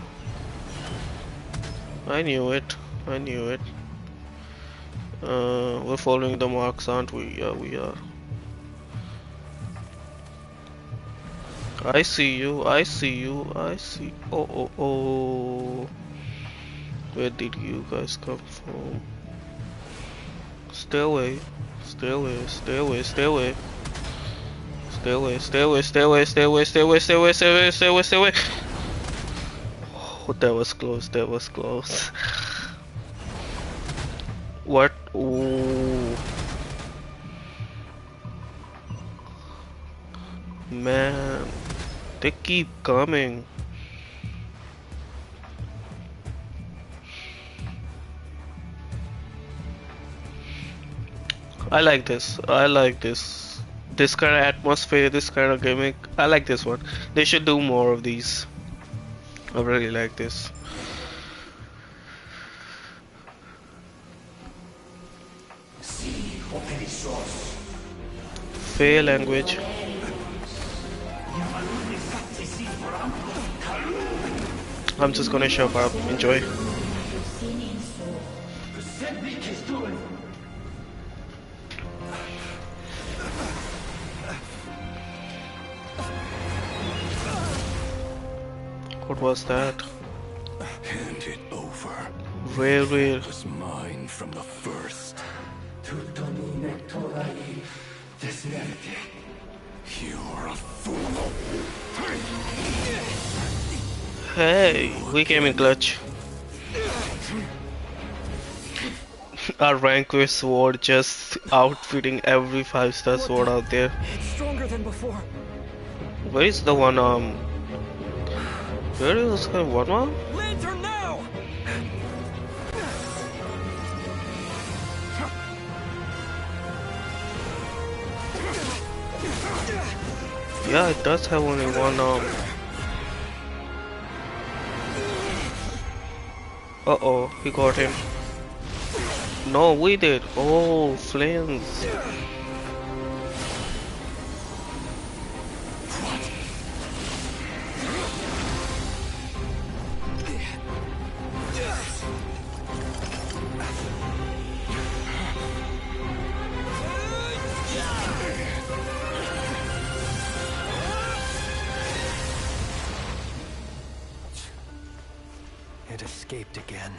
I knew it. I knew it. We're following the marks, aren't we? Yeah, we are. I see you, I see you, I see. Oh. Where did you guys come from? Stay away, stay away, stay away, stay away. Stay away, stay away, stay away, stay away, stay away, stay away, stay away, stay away, stay away. Oh, that was close, that was close. What? Ooh. Man, they keep coming. I like this. I like this. This kind of atmosphere, this kind of gimmick. I like this one. They should do more of these. I really like this. Fey language. I'm just gonna shut up. Enjoy. What was that? Hand it over. Where? It was mine from the first. You're a fool. Hey, we came in clutch. Our Vanquish sword just outfitting every 5-star sword out there. It's stronger than before. Where is the one arm? Where is the one arm? Lantern now! Yeah, it does have only one arm. Uh-oh, he got him. No, we did. Oh, flames. It escaped again.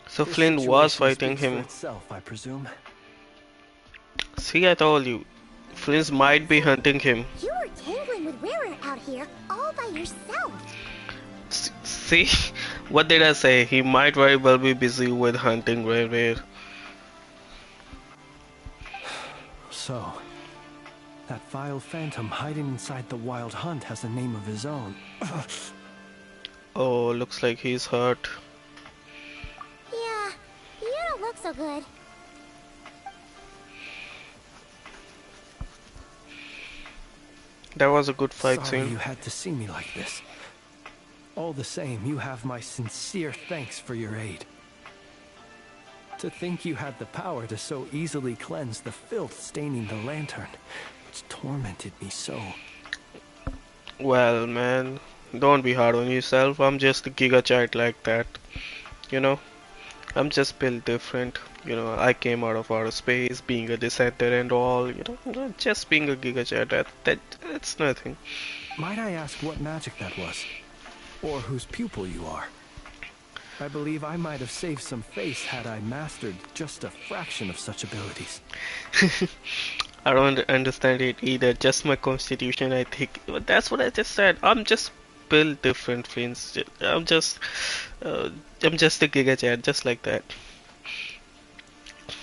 So This Flynn was situation fighting speaks for him. itself, I presume. See, I told you. Flynn might be hunting him. You were tangling with Rarer out here all by yourself. See? What did I say? He might very well be busy with hunting Rare. So, that vile phantom hiding inside the wild hunt has a name of his own. Oh, looks like he's hurt. Yeah, you don't look so good. That was a good fight Sorry scene. you had to see me like this. All the same, you have my sincere thanks for your aid. To think you had the power to so easily cleanse the filth staining the lantern, which tormented me so. Well, man, don't be hard on yourself. I'm just a giga child like that. You know, I'm just built different. You know, I came out of outer space, being a dissenter and all. You know, just being a giga child. That's nothing. Might I ask what magic that was? Or whose pupil you are? I believe I might have saved some face had I mastered just a fraction of such abilities. I don't understand it either. Just my constitution, I think. But that's what I just said. I'm just built different, friends. Uh, I'm just a giga chat, just like that.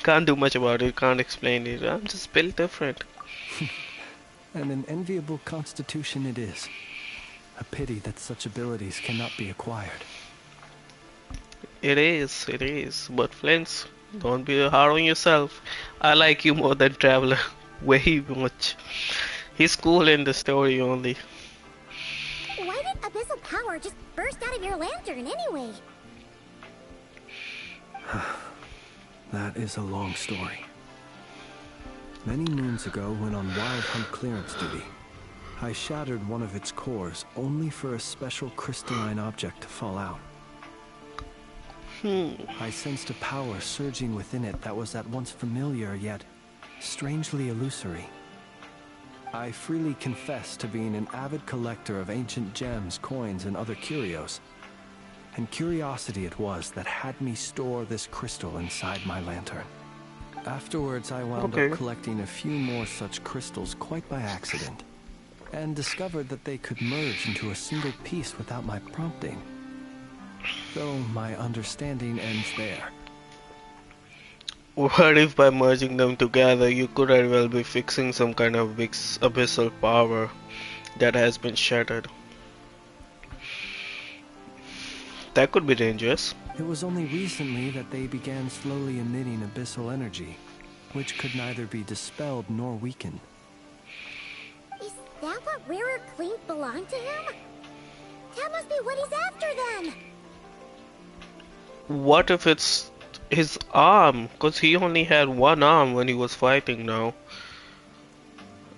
Can't do much about it. Can't explain it. I'm just built different. And an enviable constitution it is. A pity that such abilities cannot be acquired. It is. But Flint, don't be hard on yourself. I like you more than Traveler. Way much. He's cool in the story only. Why did abyssal power just burst out of your lantern anyway? That is a long story. Many moons ago, when on wild hunt clearance duty, I shattered one of its cores only for a special crystalline object to fall out. I sensed a power surging within it that was at once familiar yet strangely illusory. I freely confess to being an avid collector of ancient gems, coins, and other curios. And curiosity it was that had me store this crystal inside my lantern. Afterwards, I wound up collecting a few more such crystals quite by accident, and discovered that they could merge into a single piece without my prompting. Though my understanding ends there. What if by merging them together you could as well be fixing some kind of big abyssal power that has been shattered? That could be dangerous. It was only recently that they began slowly emitting abyssal energy, which could neither be dispelled nor weakened. Is that what Rarer Clink belonged to him? That must be what he's after then! What if it's his arm? Because he only had one arm when he was fighting now.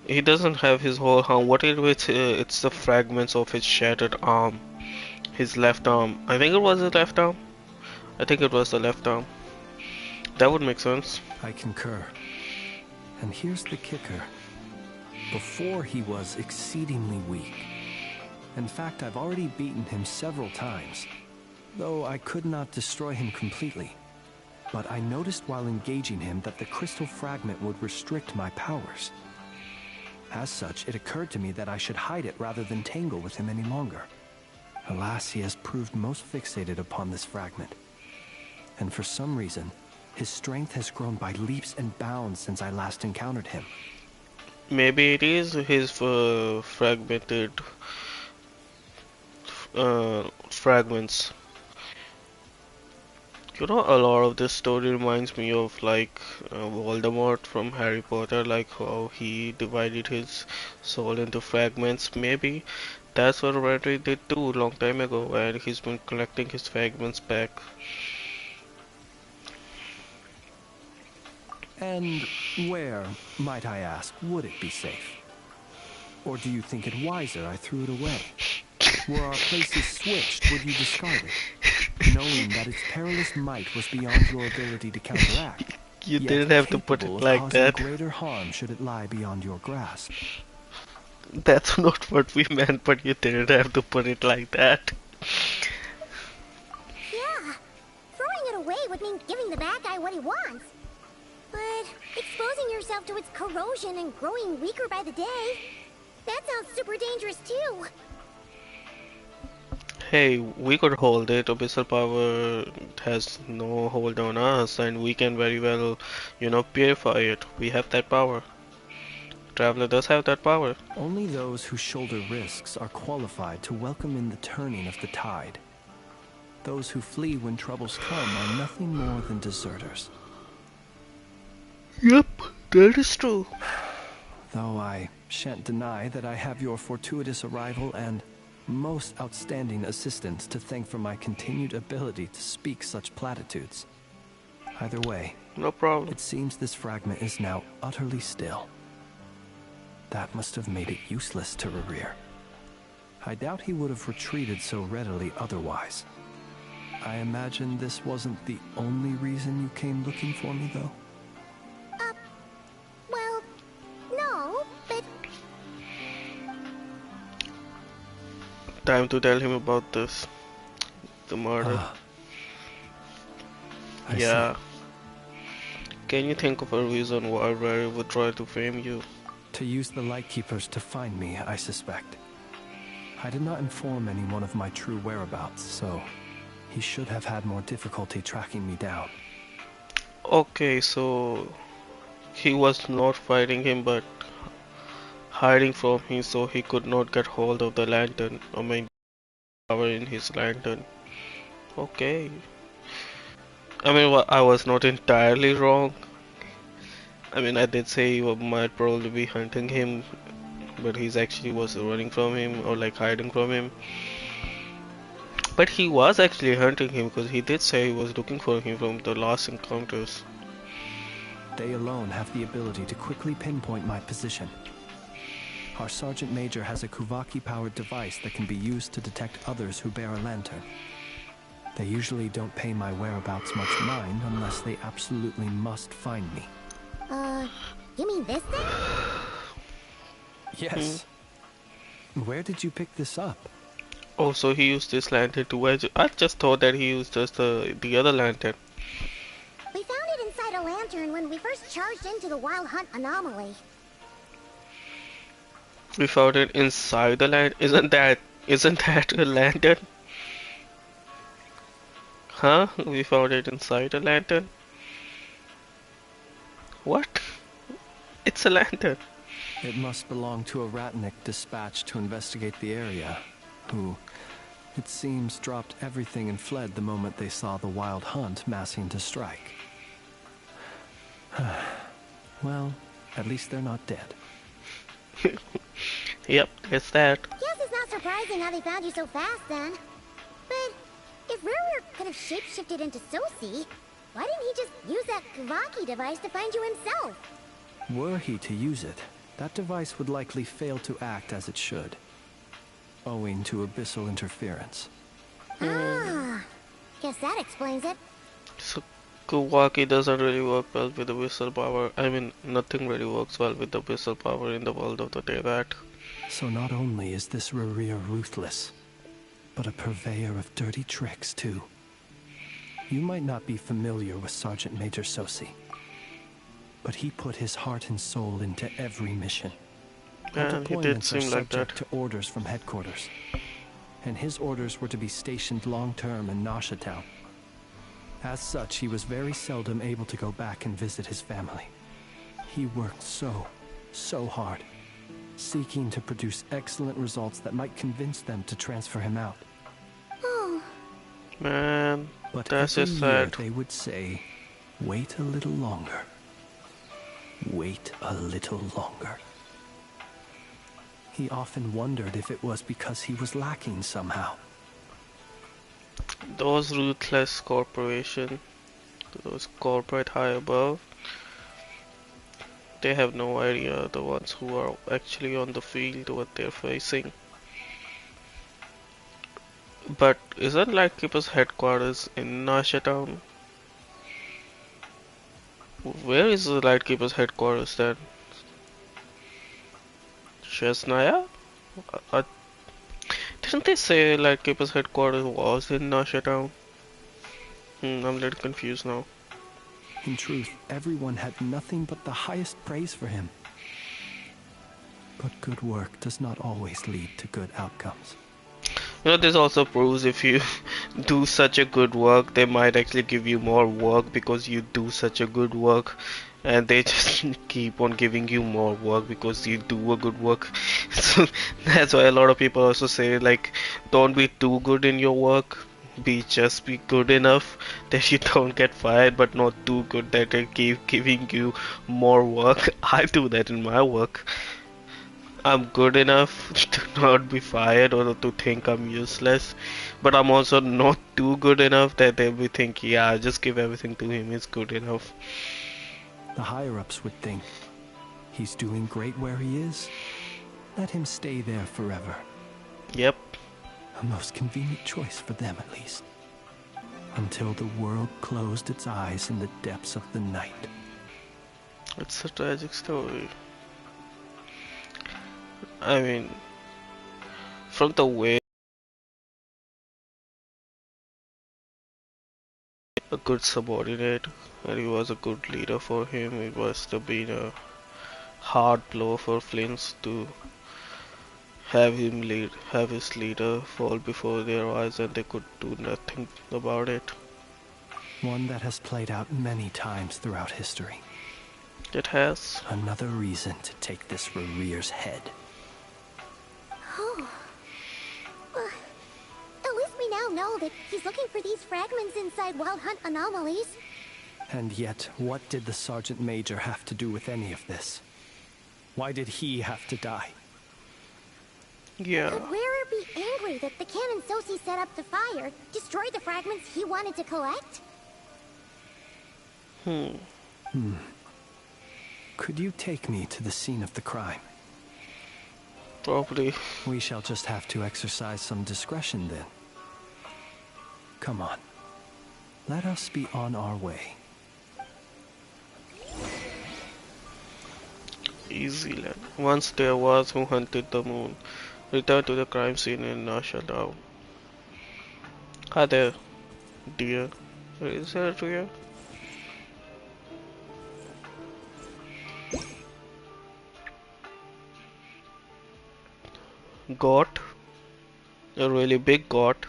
He doesn't have his whole arm. What if it's the fragments of his shattered arm? His left arm. I think it was his left arm. I think it was the left arm. That would make sense. I concur. And here's the kicker. Before he was exceedingly weak. In fact, I've already beaten him several times, though I could not destroy him completely. But I noticed while engaging him that the crystal fragment would restrict my powers. As such, it occurred to me that I should hide it rather than tangle with him any longer. Alas, he has proved most fixated upon this fragment. And for some reason, his strength has grown by leaps and bounds since I last encountered him. Maybe it is his fragmented fragments. You know, a lot of this story reminds me of like Voldemort from Harry Potter, like how he divided his soul into fragments. Maybe that's what Redry did too a long time ago, and he's been collecting his fragments back. And where, might I ask, would it be safe? Or do you think it wiser I threw it away? Were our places switched, would you discard it, knowing that its perilous might was beyond your ability to counteract? You didn't have to put it like that. Greater harm should it lie beyond your grasp. That's not what we meant, but you didn't have to put it like that. Yeah, throwing it away would mean giving the bad guy what he wants. But exposing yourself to its corrosion and growing weaker by the day, that sounds super dangerous too. Hey, we could hold it. Abyssal power has no hold on us, and we can very well, you know, purify it. We have that power. Traveler does have that power. Only those who shoulder risks are qualified to welcome in the turning of the tide. Those who flee when troubles come are nothing more than deserters. Yep, that is true. Though I shan't deny that I have your fortuitous arrival and most outstanding assistance to thank for my continued ability to speak such platitudes. Either way, No problem. it seems this fragment is now utterly still. That must have made it useless to Rerir. I doubt he would have retreated so readily otherwise. I imagine this wasn't the only reason you came looking for me, though? Well, no, but Time to tell him about this. The murder. I Yeah. Can you think of a reason why Rary would try to frame you? To use the Lightkeepers to find me, I suspect. I did not inform anyone of my true whereabouts, so he should have had more difficulty tracking me down. Okay, so he was not fighting him but hiding from him so he could not get hold of the lantern. I mean, power in his lantern. Okay. I mean, I was not entirely wrong. I mean, I did say you might probably be hunting him, but he's actually was running from him or like hiding from him. But he was actually hunting him because he did say he was looking for him from the last encounters. They alone have the ability to quickly pinpoint my position. Our Sergeant Major has a Kuvaki-powered device that can be used to detect others who bear a lantern. They usually don't pay my whereabouts much mind unless they absolutely must find me. You mean this thing? Yes. Where did you pick this up? Oh, so he used this lantern to wedge. I just thought that he used just the other lantern. We found it inside a lantern when we first charged into the Wild Hunt anomaly. We found it inside the lantern. Isn't that a lantern? Huh? We found it inside a lantern? What? It's a lantern. It must belong to a Ratnik dispatched to investigate the area, who, it seems, dropped everything and fled the moment they saw the Wild Hunt massing to strike. Well, at least they're not dead. Yep, it's that. Guess it's not surprising how they found you so fast then. But if Ruler could have shapeshifted into Sosi, why didn't he just use that Kavaki device to find you himself? Were he to use it, that device would likely fail to act as it should, owing to abyssal interference. Ah, guess that explains it. So Kawaki doesn't really work well with the whistle power. I mean, nothing really works well with the whistle power in the world of the Devat. So not only is this Rerir ruthless, but a purveyor of dirty tricks too. You might not be familiar with Sergeant Major Sosi, but he put his heart and soul into every mission. Yeah, he did seem like that. Subject to orders from headquarters, and his orders were to be stationed long-term in Nasha Town. As such, he was very seldom able to go back and visit his family. He worked so hard, seeking to produce excellent results that might convince them to transfer him out. Oh, Man, But that's every just year sad. they would say, wait a little longer. Wait a little longer. He often wondered if it was because he was lacking somehow. Those ruthless corporation, those corporate high above, they have no idea, the ones who are actually on the field, what they're facing. But isn't Lightkeeper's headquarters in Nasha Town? Where is the Lightkeeper's headquarters then? Shesnaya? Didn't they say Lightkeeper's headquarters was in Nasha Town? I'm a little confused now. In truth, everyone had nothing but the highest praise for him. But good work does not always lead to good outcomes. You know, this also proves if you do such a good work, they might actually give you more work because you do such a good work, and they just keep on giving you more work because you do a good work. So that's why a lot of people also say, like, don't be too good in your work, just be good enough that you don't get fired, but not too good that they keep giving you more work. I do that in my work. I'm good enough to not be fired or to think I'm useless, but I'm also not too good enough that they will think, yeah, just give everything to him, he's good enough. The higher-ups would think he's doing great where he is. Let him stay there forever. Yep. A most convenient choice for them, at least. Until the world closed its eyes in the depths of the night. It's a tragic story. I mean, from the way a good subordinate and he was a good leader for him, it must have been a hard blow for Flint to have his leader fall before their eyes and they could do nothing about it. One that has played out many times throughout history. It has. Another reason to take this Rerere's head. Oh. Well, at least we now know that he's looking for these fragments inside Wild Hunt anomalies. And yet, what did the Sergeant Major have to do with any of this? Why did he have to die? Yeah. Could Wearer be angry that the cannon Sosi set up to fire destroyed the fragments he wanted to collect? Could you take me to the scene of the crime? Probably. We shall just have to exercise some discretion then. Come on. Let us be on our way. Easy land. Once there was who hunted the moon. Return to the crime scene in Nasha now. Hi there, dear. Is there a deer? Goat. A really big goat.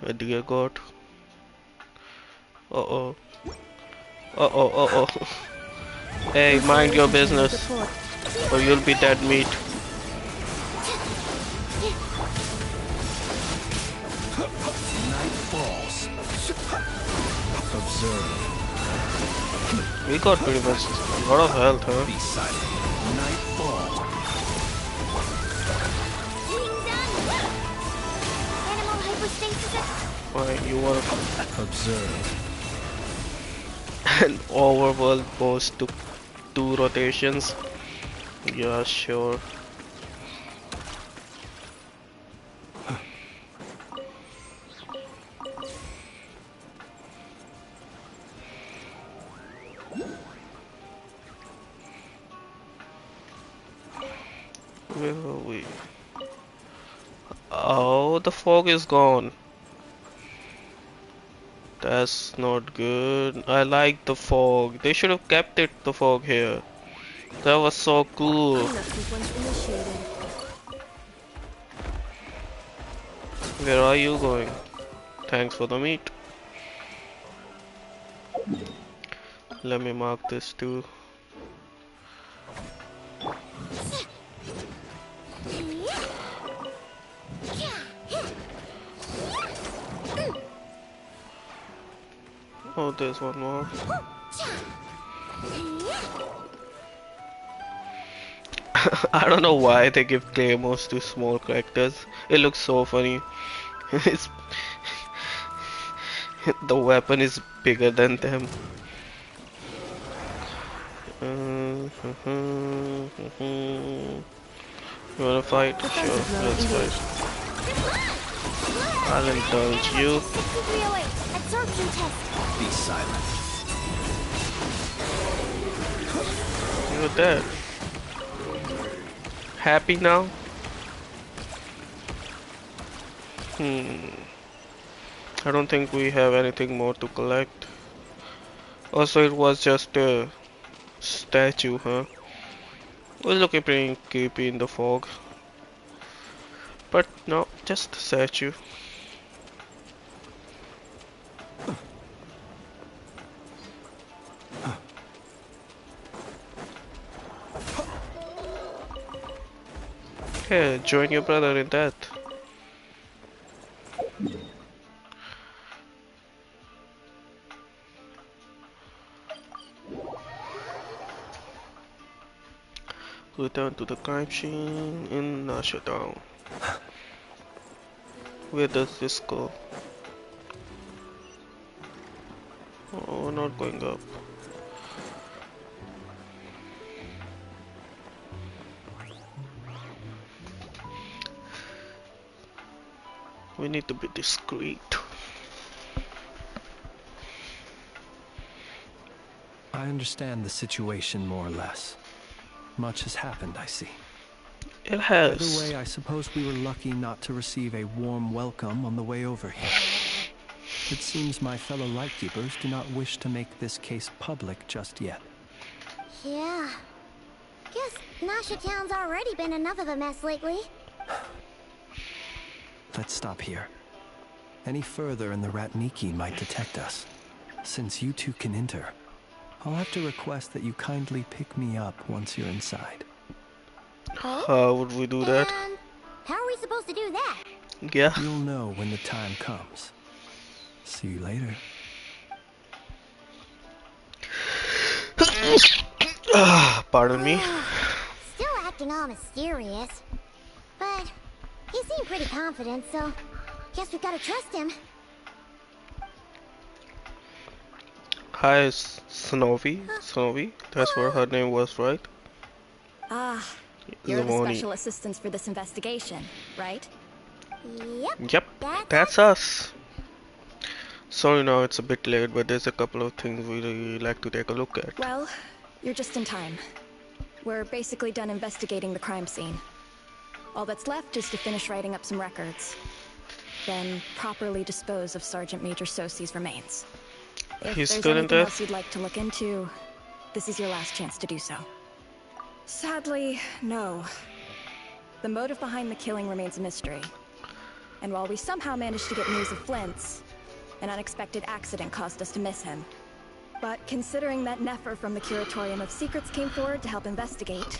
A deer goat. Uh-oh. Uh-oh, uh-oh. Hey, mind your business, or you'll be dead meat. Night falls. Observe. We got pretty much a lot of health, huh? Be silent. Night falls. Animal hypostasis. Fine, you wanna Observe. an overworld boss took 2 rotations? Yeah, sure. Where are we? Oh, the fog is gone. That's not good. I like the fog. They should have kept it, the fog here. That was so cool. Cleanup sequence initiated. Where are you going? Thanks for the meat. Let me mark this too. Oh, there's one more. I don't know why they give claymores to small characters. It looks so funny. It's the weapon is bigger than them. You wanna fight? Sure, let's fight. I'll indulge you. 6308, absorption test. Be silent. You're dead. Happy now? I don't think we have anything more to collect. Also, it was just a statue, huh? It was looking pretty creepy in the fog. But no, just a statue. Hey, join your brother in that. Return to the crime scene in Nasha Town. Where does this go? Oh, we're not going up. We need to be discreet. I understand the situation more or less. Much has happened, I see. It has. Either way, I suppose we were lucky not to receive a warm welcome on the way over here. It seems my fellow Lightkeepers do not wish to make this case public just yet. Yeah. Guess Nasha Town's already been enough of a mess lately. Let's stop here. Any further and the Ratniki might detect us. Since you two can enter, I'll have to request that you kindly pick me up once you're inside. How would we do that? And how are we supposed to do that? Yeah. You'll know when the time comes. See you later. Pardon me. Still acting all mysterious. But he seemed pretty confident, so guess we gotta trust him. Hi, Snowy. Snowy. That's what her name was, right? Ah, you're the Zamoni. special assistants for this investigation, right? Yep. Yep, that's us. Sorry now it's a bit late, but there's a couple of things we'd really like to take a look at. Well, you're just in time. We're basically done investigating the crime scene. All that's left is to finish writing up some records. Then properly dispose of Sergeant Major Sosi's remains. If He's there's still in anything there? else you'd like to look into, this is your last chance to do so. Sadly, no. The motive behind the killing remains a mystery. And while we somehow managed to get news of Flint's, an unexpected accident caused us to miss him. But considering that Nefer from the Curatorium of Secrets came forward to help investigate,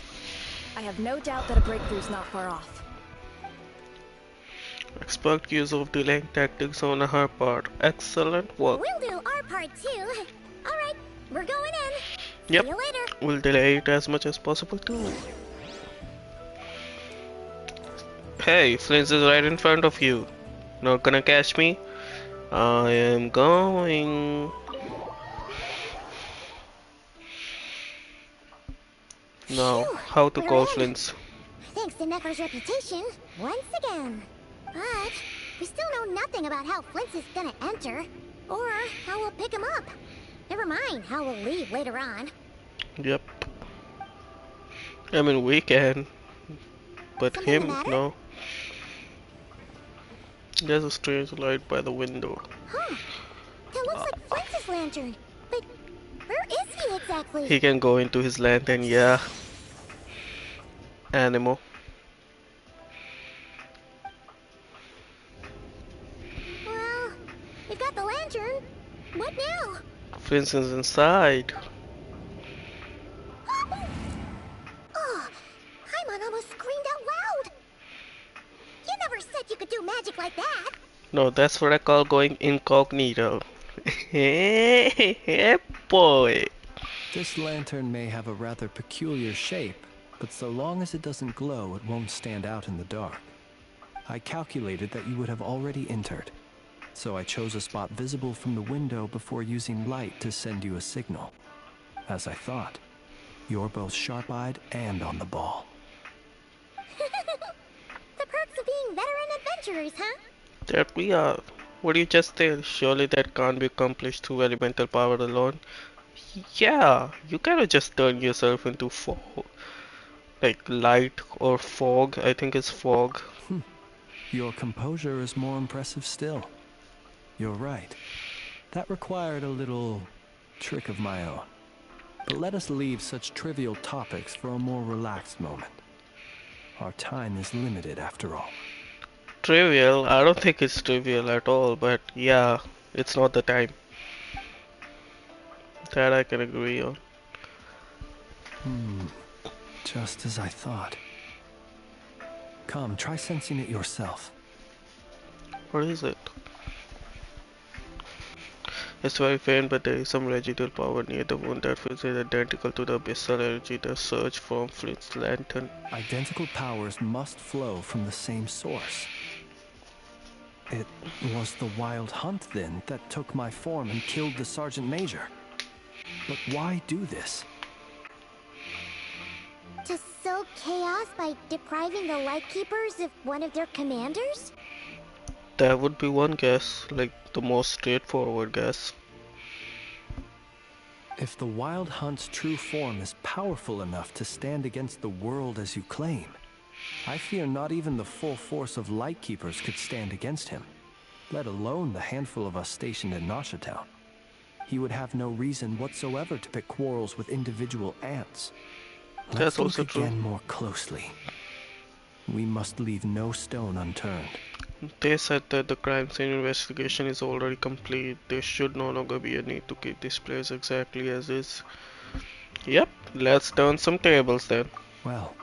I have no doubt that a breakthrough's not far off. Expert use of delaying tactics on her part. Excellent work. We'll do our part too. Alright, we're going in. Yep. See you later. We'll delay it as much as possible too. Hey, Flint is right in front of you. Not gonna catch me? I am going. Now, Phew, how to we're call in. Flint's? Thanks to Nefer's reputation, once again. But we still know nothing about how Flint's is gonna enter, or how we'll pick him up. Never mind how we'll leave later on. Yep. I mean, we can. But Something the him, matter? no. There's a strange light by the window. Huh. That looks like Flint's lantern. But where is he exactly? He can go into his lantern, yeah. Animal. Well, we've got the lantern. What now? Flint's is inside. Oh, Paimon almost screamed out loud. You never said you could do magic like that. No, that's what I call going incognito. Hey, boy. This lantern may have a rather peculiar shape, but so long as it doesn't glow, it won't stand out in the dark. I calculated that you would have already entered, so I chose a spot visible from the window before using light to send you a signal. As I thought, you're both sharp-eyed and on the ball. The perks of being veteran adventurers, huh? That we are. What do you just say? Surely that can't be accomplished through elemental power alone. Yeah, you cannot just turn yourself into fog. Like light or fog, I think it's fog. Your composure is more impressive still. You're right. That required a little trick of my own. But let us leave such trivial topics for a more relaxed moment. Our time is limited after all. Trivial? I don't think it's trivial at all, but yeah, it's not the time. That I can agree on. Just as I thought. Come, try sensing it yourself. What is it? It's very faint, but there is some residual power near the wound that feels identical to the abyssal energy that surged from Flint's lantern. Identical powers must flow from the same source. It was the Wild Hunt, then, that took my form and killed the Sergeant Major. But why do this? To sow chaos by depriving the Lightkeepers of one of their commanders? That would be one guess, like the most straightforward guess. If the Wild Hunt's true form is powerful enough to stand against the world as you claim, I fear not even the full force of Lightkeepers could stand against him, let alone the handful of us stationed in Nasha Town. He would have no reason whatsoever to pick quarrels with individual ants. That's Let's also look true. again more closely. We must leave no stone unturned. They said that the crime scene investigation is already complete. There should no longer be a need to keep this place exactly as is. Yep, let's turn some tables then. Well,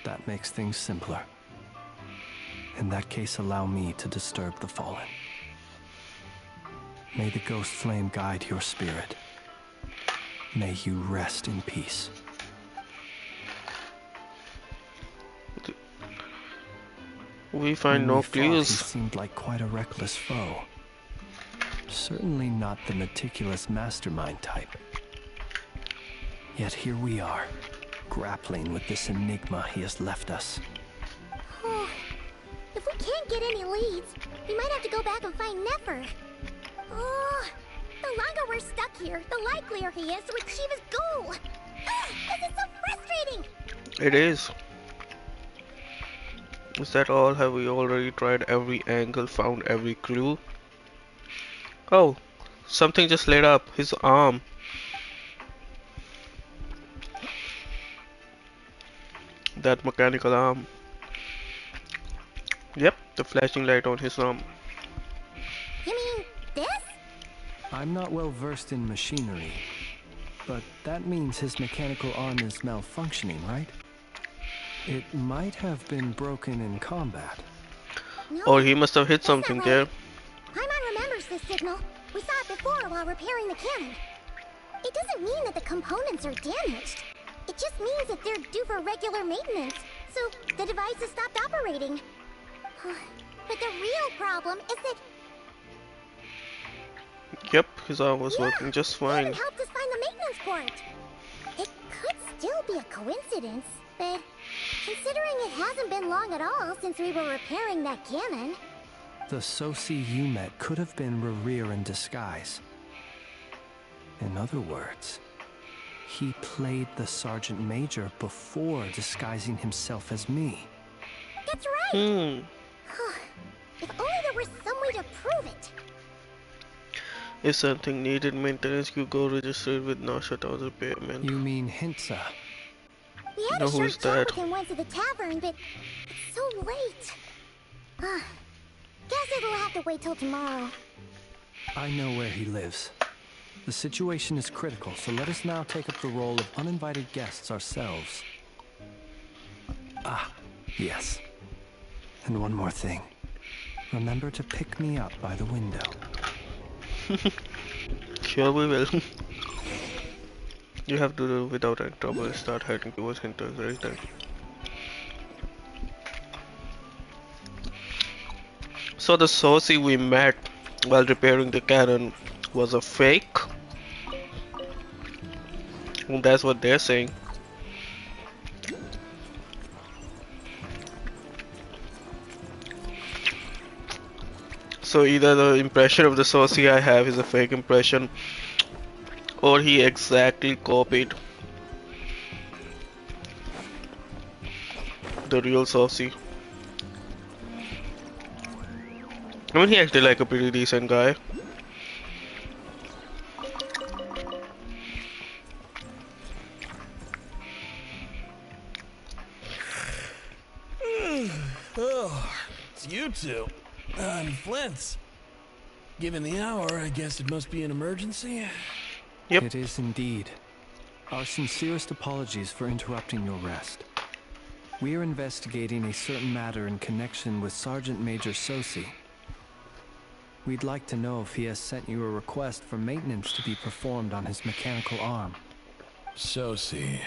that makes things simpler. In that case, allow me to disturb the fallen. May the ghost flame guide your spirit. May you rest in peace. We find When no we fought, he clues. seemed like quite a reckless foe. Certainly not the meticulous mastermind type. Yet here we are, grappling with this enigma he has left us. Oh, if we can't get any leads, we might have to go back and find Nefer. Oh, the longer we're stuck here, the likelier he is to achieve his goal. This is so frustrating. It is. Is that all? Have we already tried every angle, found every clue? Oh, something just lit up. His arm. That mechanical arm. Yep, the flashing light on his arm. You mean this? I'm not well versed in machinery, but that means his mechanical arm is malfunctioning, right? It might have been broken in combat. No, Or he must have hit that's not something right. there. Paimon remembers this signal. We saw it before while repairing the cannon. It doesn't mean that the components are damaged. It just means that they're due for regular maintenance, so the device has stopped operating. But the real problem is that Yep, his arm was working just he even fine. helped us find the maintenance port. It could still be a coincidence, but considering it hasn't been long at all since we were repairing that cannon. The Sosi you met could have been Rerir in disguise. In other words, he played the Sergeant Major before disguising himself as me. That's right! Hmm. If only there were some way to prove it. If something needed maintenance, you go register it with Nasha Town's repairman. You mean Hintsa? We had Know a who short is chat that? with him once at the tavern, but it's so late. Guess it'll have to wait till tomorrow. I know where he lives. The situation is critical, so let us now take up the role of uninvited guests ourselves. Ah, yes. And one more thing. Remember to pick me up by the window. Sure we will. You have to do it without any trouble. Start heading towards Hinter's residence. So the Sosi we met while repairing the cannon was a fake? Well, that's what they're saying. So either the impression of the Sosi I have is a fake impression, or he exactly copied the real Sosi. I mean, he acted like a pretty decent guy. Oh, it's you two. I'm Flint's. Given the hour, I guess it must be an emergency. Yep. It is indeed. Our sincerest apologies for interrupting your rest. We are investigating a certain matter in connection with Sergeant Major Sosi. We'd like to know if he has sent you a request for maintenance to be performed on his mechanical arm. So see.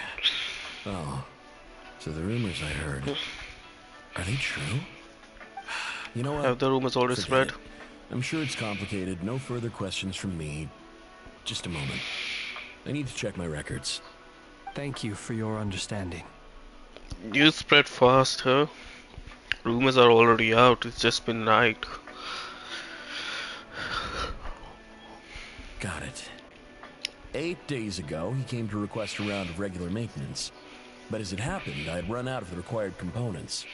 Oh, so the rumors I heard, are they true? You know what? Have the rumors already Forget spread? it. I'm sure it's complicated. No further questions from me. Just a moment. I need to check my records. Thank you for your understanding. You spread fast, huh? Rumors are already out. It's just been night. Got it. 8 days ago, he came to request a round of regular maintenance. But as it happened, I had run out of the required components.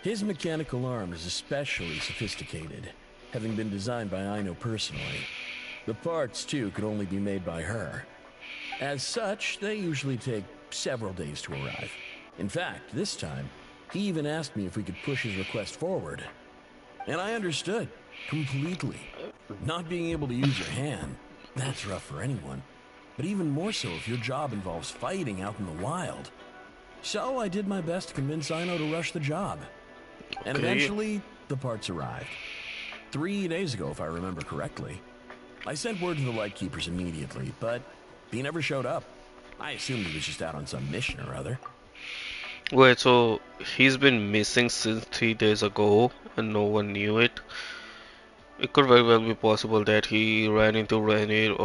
His mechanical arm is especially sophisticated, having been designed by Aino personally. The parts, too, could only be made by her. As such, they usually take several days to arrive. In fact, this time, he even asked me if we could push his request forward. And I understood, completely. Not being able to use your hand, that's rough for anyone. But even more so if your job involves fighting out in the wild. So I did my best to convince Aino to rush the job. And Okay. eventually, the parts arrived. 3 days ago, if I remember correctly. I sent word to the Lightkeepers immediately, but he never showed up. I assumed he was just out on some mission or other. Wait, so he's been missing since 3 days ago and no one knew it? It could very well be possible that he ran into Rennie